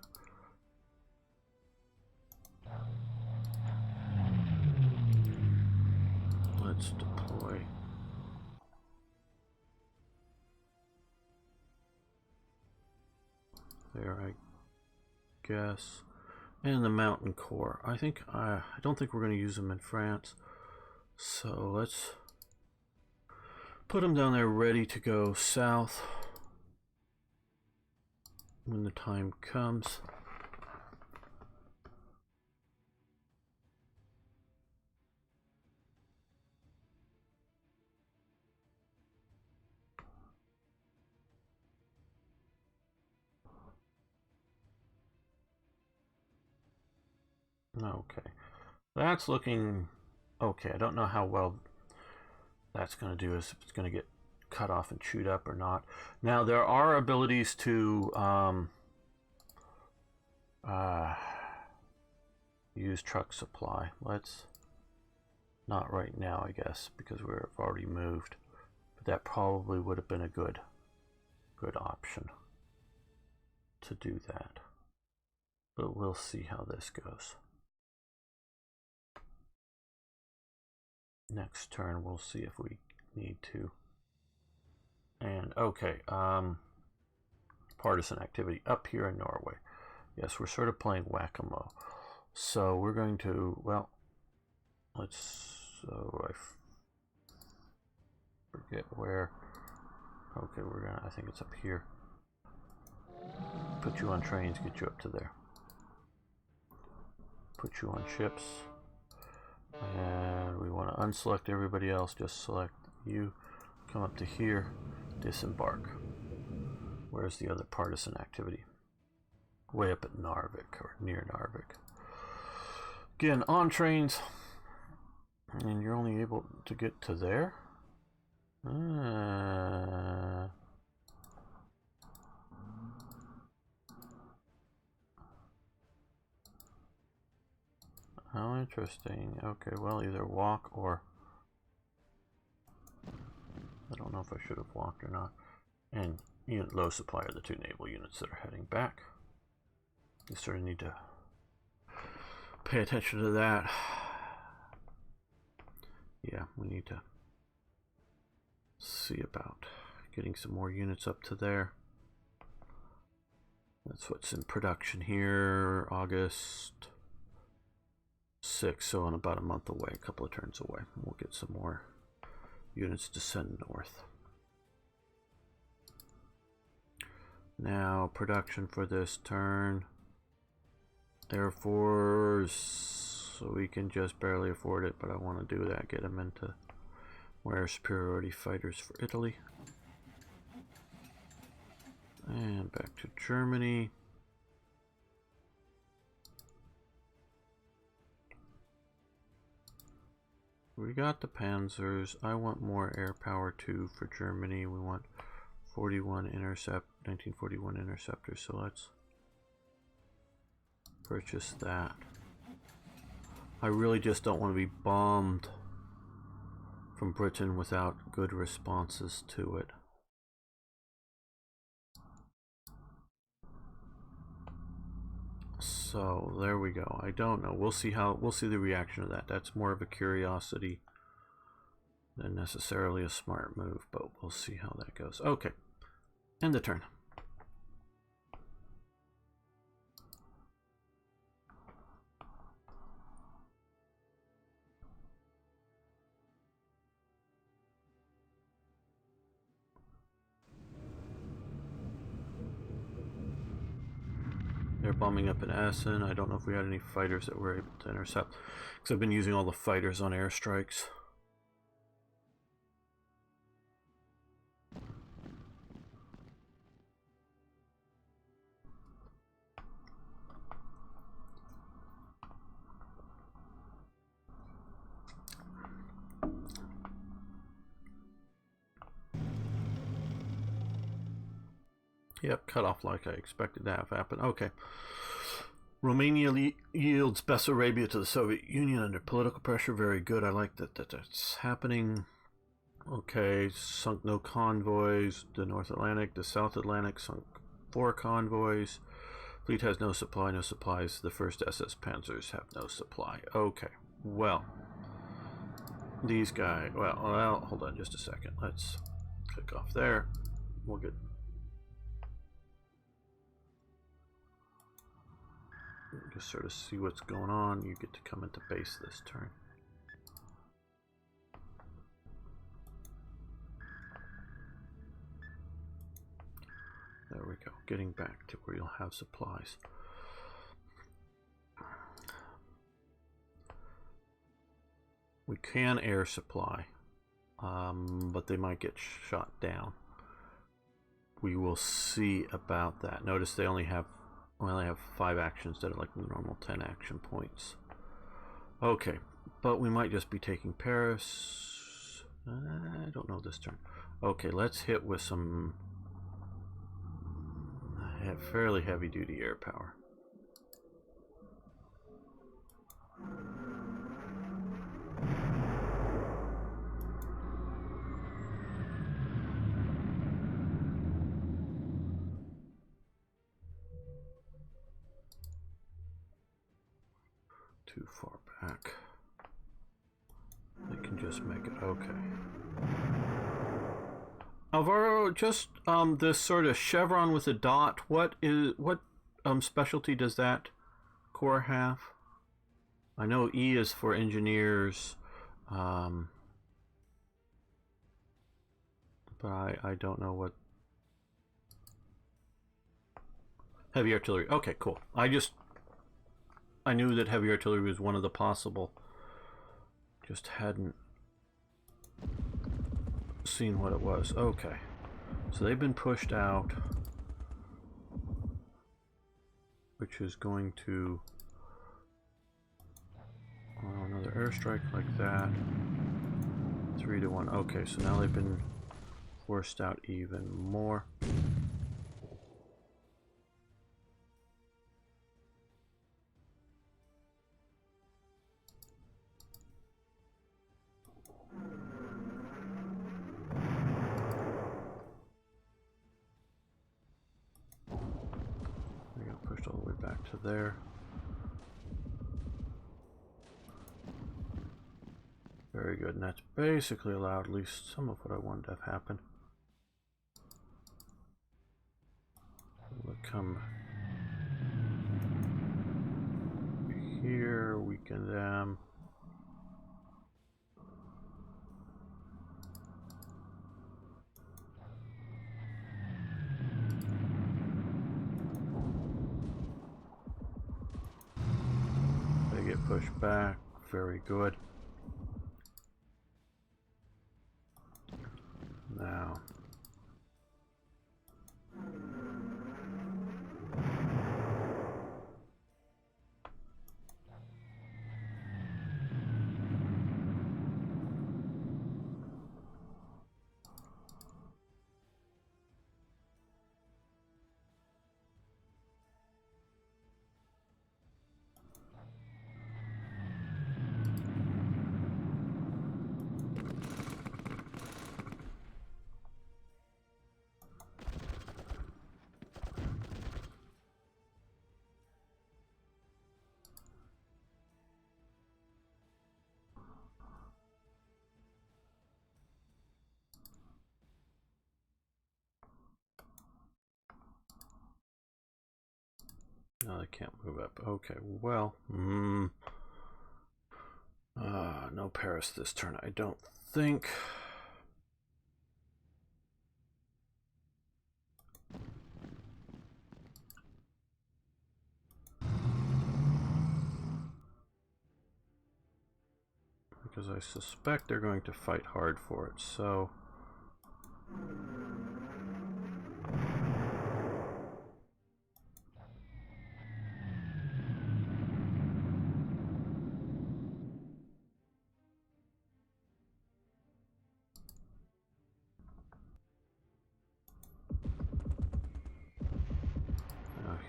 Let's deploy. There, I guess. And the Mountain Corps. I don't think we're going to use them in France. So let's put them down there ready to go south when the time comes. Okay, that's looking okay. I don't know how well that's going to do, if it's going to get cut off and chewed up or not. Now there are abilities to use truck supply. Let's not right now, I guess, because we've already moved. But that probably would have been a good option to do that. But we'll see how this goes. Next turn we'll see if we need to. And okay, partisan activity up here in Norway. Yes, we're sort of playing whack-a-mole. So we're going to, well, let's, so I forget where. Okay, we're gonna, I think it's up here. Put you on trains, get you up to there. Put you on ships. And we want to unselect everybody else, just select you. Come up to here, disembark. Where's the other partisan activity? Way up at Narvik, or near Narvik. Again, on trains. And you're only able to get to there? How interesting. Okay, well, either walk or... I don't know if I should have walked or not. And unit low supply are the two naval units that are heading back. You sort of need to pay attention to that. Yeah, we need to see about getting some more units up to there. That's what's in production here. August 6th, so in about a month away, a couple of turns away. We'll get some more units to send north. Now, production for this turn. Air Force, so we can just barely afford it, but I want to do that. Get them into air superiority fighters for Italy. And back to Germany. We got the Panzers. I want more air power too for Germany. We want 1941 interceptors, so let's purchase that. I really just don't want to be bombed from Britain without good responses to it. So there we go. I don't know. We'll see the reaction of that. That's more of a curiosity than necessarily a smart move, but we'll see how that goes. Okay. End the turn. They're bombing up in Essen. I don't know if we had any fighters that were able to intercept, because I've been using all the fighters on airstrikes. Yep, cut off like I expected to have happen. Okay. Romania yields Bessarabia to the Soviet Union under political pressure. Very good. I like that's happening. Okay, sunk no convoys. The North Atlantic, the South Atlantic sunk 4 convoys. Fleet has no supply, no supplies. The first SS Panzers have no supply. Okay, well, these guys, well, hold on just a second. Let's click off there. We'll get, just sort of see what's going on. You get to come into base this turn. There we go, getting back to where you'll have supplies. We can air supply, but they might get shot down. We will see about that. Notice they only have 5 actions instead of like the normal 10 action points. Okay, but we might just be taking Paris. I don't know this turn. Okay, let's hit with some fairly heavy duty air power. Too far back. They can just make it okay. Alvaro, just this sort of chevron with a dot. What specialty does that corps have? I know E is for engineers, but I don't know what. Heavy artillery. Okay, cool. I knew that heavy artillery was one of the possible. Just hadn't seen what it was. Okay, so they've been pushed out, which is going to another airstrike like that. 3-1. Okay, so now they've been forced out even more. All the way back to there. Very good, and that's basically allowed at least some of what I wanted to have happen. We'll come here, weaken them. Push back, very good. Now, no, they can't move up. Okay, well, no Paris this turn, I don't think. Because I suspect they're going to fight hard for it, so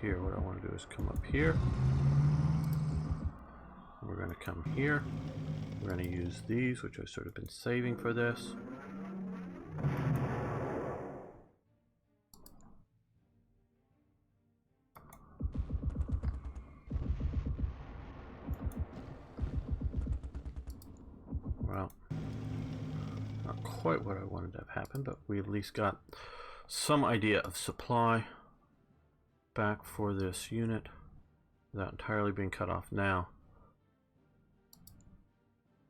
here, what I want to do is come up here. We're going to come here. We're going to use these, which I've sort of been saving for this. quite what I wanted to have happen, but we at least got some idea of supply back for this unit without entirely being cut off now.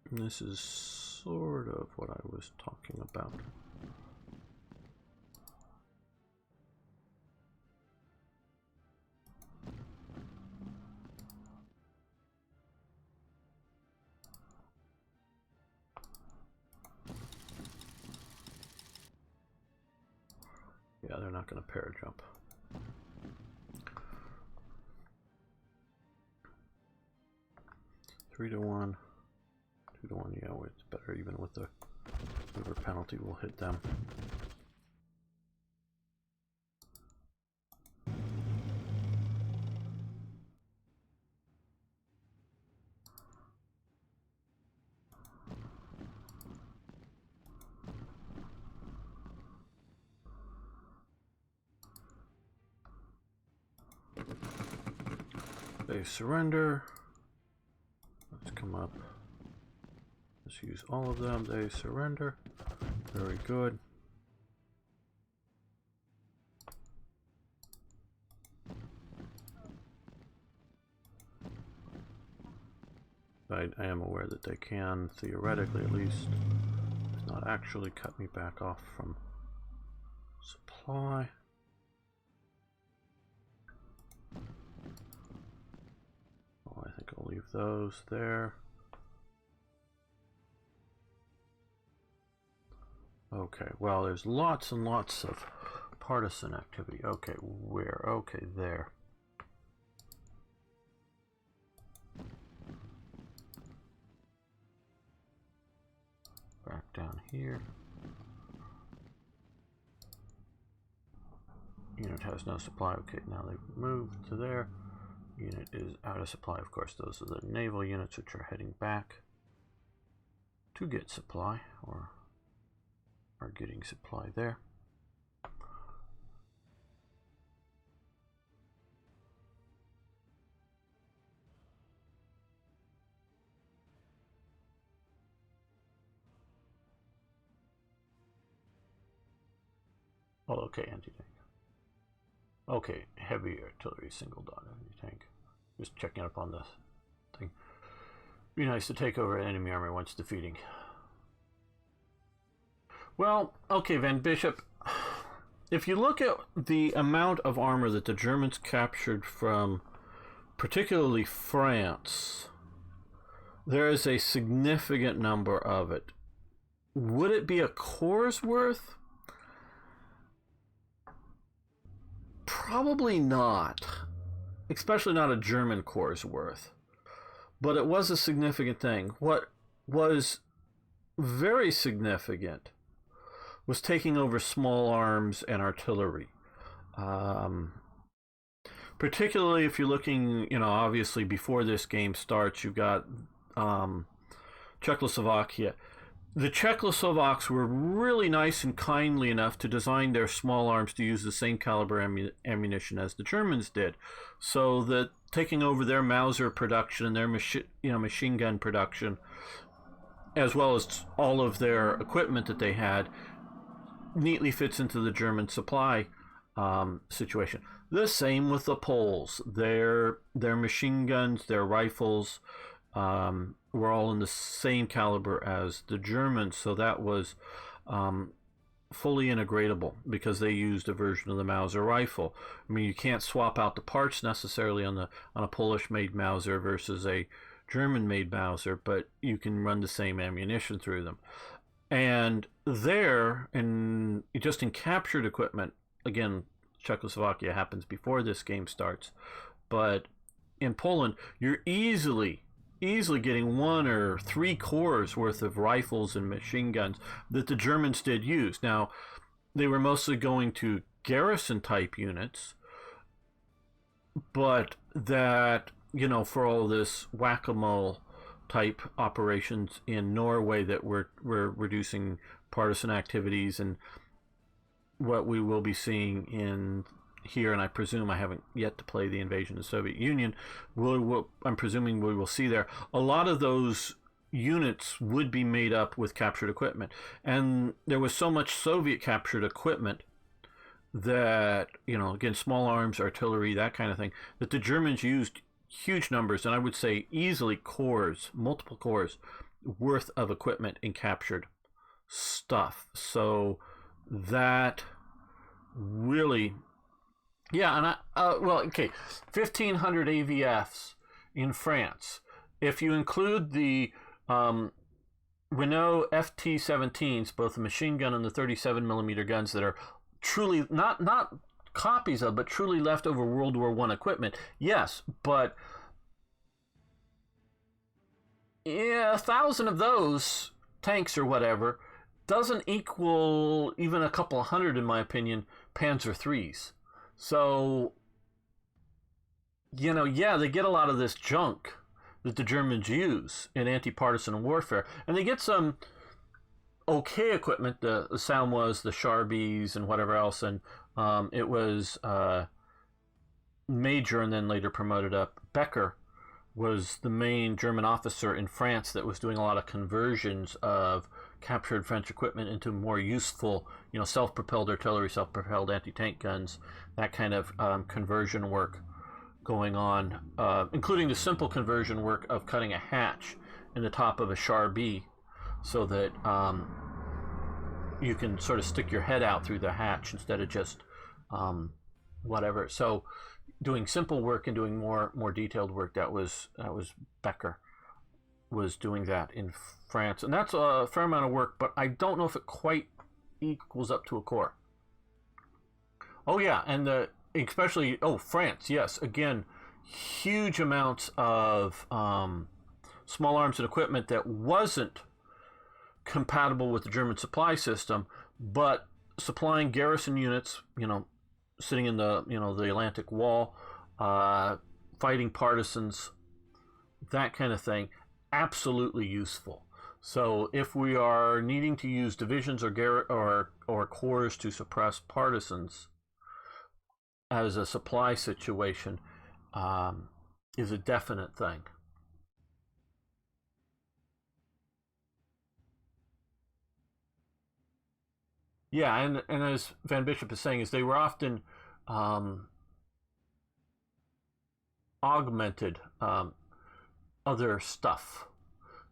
And this is sort of what I was talking about. Yeah, they're not going to parajump. Three to one, 2 to 1. Yeah, it's better even with the maneuver penalty. Will hit them. They surrender. Let's come up. Let's use all of them. They surrender. Very good. I am aware that they can, theoretically at least, not actually cut me back off from supply. Oh, I think I'll leave those there. Okay, well, there's lots and lots of partisan activity. Okay, where? Okay, there. Back down here. Unit has no supply. Okay, now they've moved to there. Unit is out of supply. Of course, those are the naval units which are heading back to get supply, or are getting supply there. Oh, okay, anti-tank. Okay, heavy artillery, single dot anti-tank. Just checking up on this thing. Be nice to take over an enemy army once defeating. Well, okay, Van Bishop, if you look at the amount of armor that the Germans captured from particularly France, there is a significant number of it. Would it be a corps worth? Probably not, especially not a German corps worth. But it was a significant thing. What was very significant was taking over small arms and artillery. Particularly if you're looking, you know, obviously before this game starts, you've got Czechoslovakia. The Czechoslovaks were really nice and kindly enough to design their small arms to use the same caliber ammunition as the Germans did, so that taking over their Mauser production and their machine gun production, as well as all of their equipment that they had, neatly fits into the German supply situation. The same with the Poles. Their machine guns, their rifles, were all in the same caliber as the Germans, so that was fully integratable because they used a version of the Mauser rifle. I mean, you can't swap out the parts necessarily on a Polish-made Mauser versus a German-made Mauser, but you can run the same ammunition through them. And there, just in captured equipment, again, Czechoslovakia happens before this game starts, but in Poland, you're easily getting 1 or 3 corps worth of rifles and machine guns that the Germans did use. Now, they were mostly going to garrison type units, but that, you know, for all this whack-a-mole type operations in Norway that were reducing partisan activities, and what we will be seeing in here, and I presume I haven't yet to play the invasion of the Soviet Union, I'm presuming we will see there. A lot of those units would be made up with captured equipment. And there was so much Soviet captured equipment that, again, small arms, artillery, that kind of thing, that the Germans used huge numbers, and I would say easily cores, multiple cores worth of equipment in captured stuff. So that really, yeah, and well, okay, 1,500 AVFs in France. If you include the Renault FT-17s, both the machine gun and the 37 millimeter guns that are truly not copies of, but truly leftover World War I equipment, yes, but yeah, 1,000 of those tanks or whatever doesn't equal even a couple of hundred, in my opinion, Panzer IIIs. So, yeah, they get a lot of this junk that the Germans use in anti-partisan warfare, and they get some okay equipment. The sound was the Sharbies and whatever else, and it was Major and then later promoted up. Becker was the main German officer in France that was doing a lot of conversions of captured French equipment into more useful, self-propelled artillery, self-propelled anti-tank guns, that kind of conversion work going on, including the simple conversion work of cutting a hatch in the top of a Char-B so that you can sort of stick your head out through the hatch instead of just whatever. So doing simple work and doing more detailed work, that was Becker was doing that in France, and that's a fair amount of work, but I don't know if it quite equals up to a corps. Oh yeah, and especially France, yes, again, huge amounts of small arms and equipment that wasn't compatible with the German supply system, but supplying garrison units, sitting in the the Atlantic Wall, fighting partisans, that kind of thing, absolutely useful. So if we are needing to use divisions or corps to suppress partisans as a supply situation, is a definite thing. Yeah, and as Van Bishop is saying, is they were often um, augmented other stuff.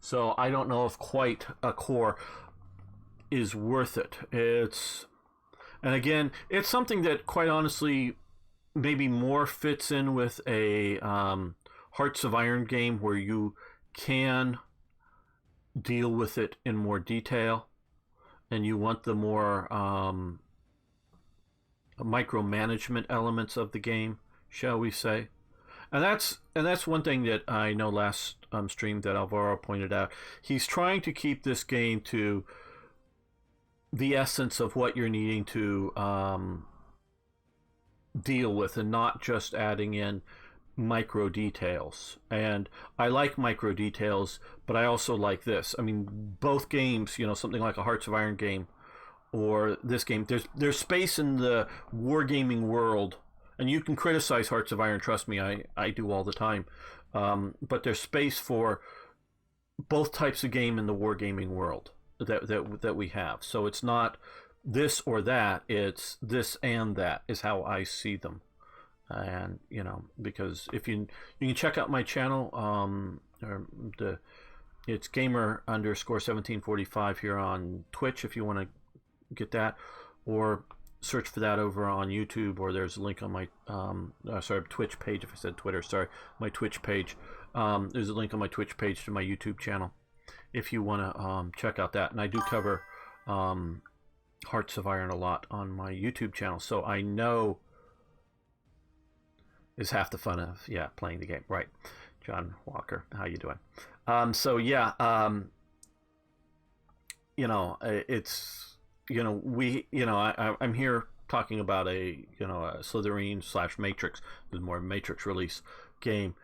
So I don't know if quite a core is worth it. And again, it's something that quite honestly maybe more fits in with a Hearts of Iron game where you can deal with it in more detail, and you want the more micromanagement elements of the game, shall we say? And that's one thing that I know last stream that Alvaro pointed out. He's trying to keep this game to the essence of what you're needing to deal with, and not just adding in micro details. And I like micro details, but I also like this. I mean, both games, something like a Hearts of Iron game or this game, there's space in the wargaming world, and you can criticize Hearts of Iron, trust me, I do all the time, but there's space for both types of game in the wargaming world that we have. So it's not this or that, it's this and that is how I see them. And because if you can check out my channel, it's gamer_1745 here on Twitch if you want to get that, or search for that over on YouTube, or there's a link on my Twitch page. If I said Twitter, sorry, my Twitch page. There's a link on my Twitch page to my YouTube channel if you want to check out that. And I do cover Hearts of Iron a lot on my YouTube channel, so I know is half the fun of playing the game, right? John Walker, how you doing? So yeah, it's I'm here talking about a Slytherin / Matrix, the more Matrix release game,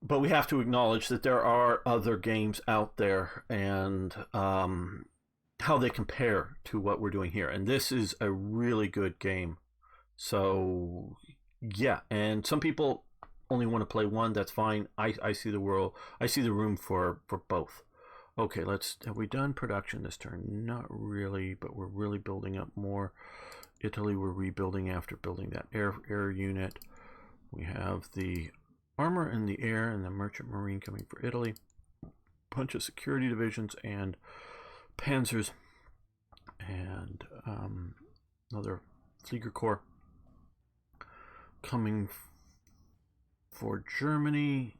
but we have to acknowledge that there are other games out there, and how they compare to what we're doing here, and this is a really good game. So yeah, and some people only want to play one, that's fine. I see the world. I see the room for both. Okay, have we done production this turn? Not really, but we're really building up more. Italy, we're rebuilding after building that air unit. We have the armor in the air and the merchant marine coming for Italy. Bunch of security divisions and panzers and another Flieger Corps coming for Germany.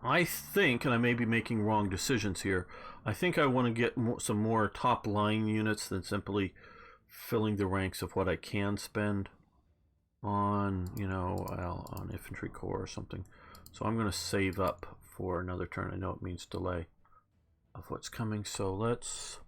I think, and I may be making wrong decisions here, I think I want to get some more top line units than simply filling the ranks of what I can spend on, on infantry corps or something. So I'm going to save up for another turn. I know it means delay of what's coming, so let's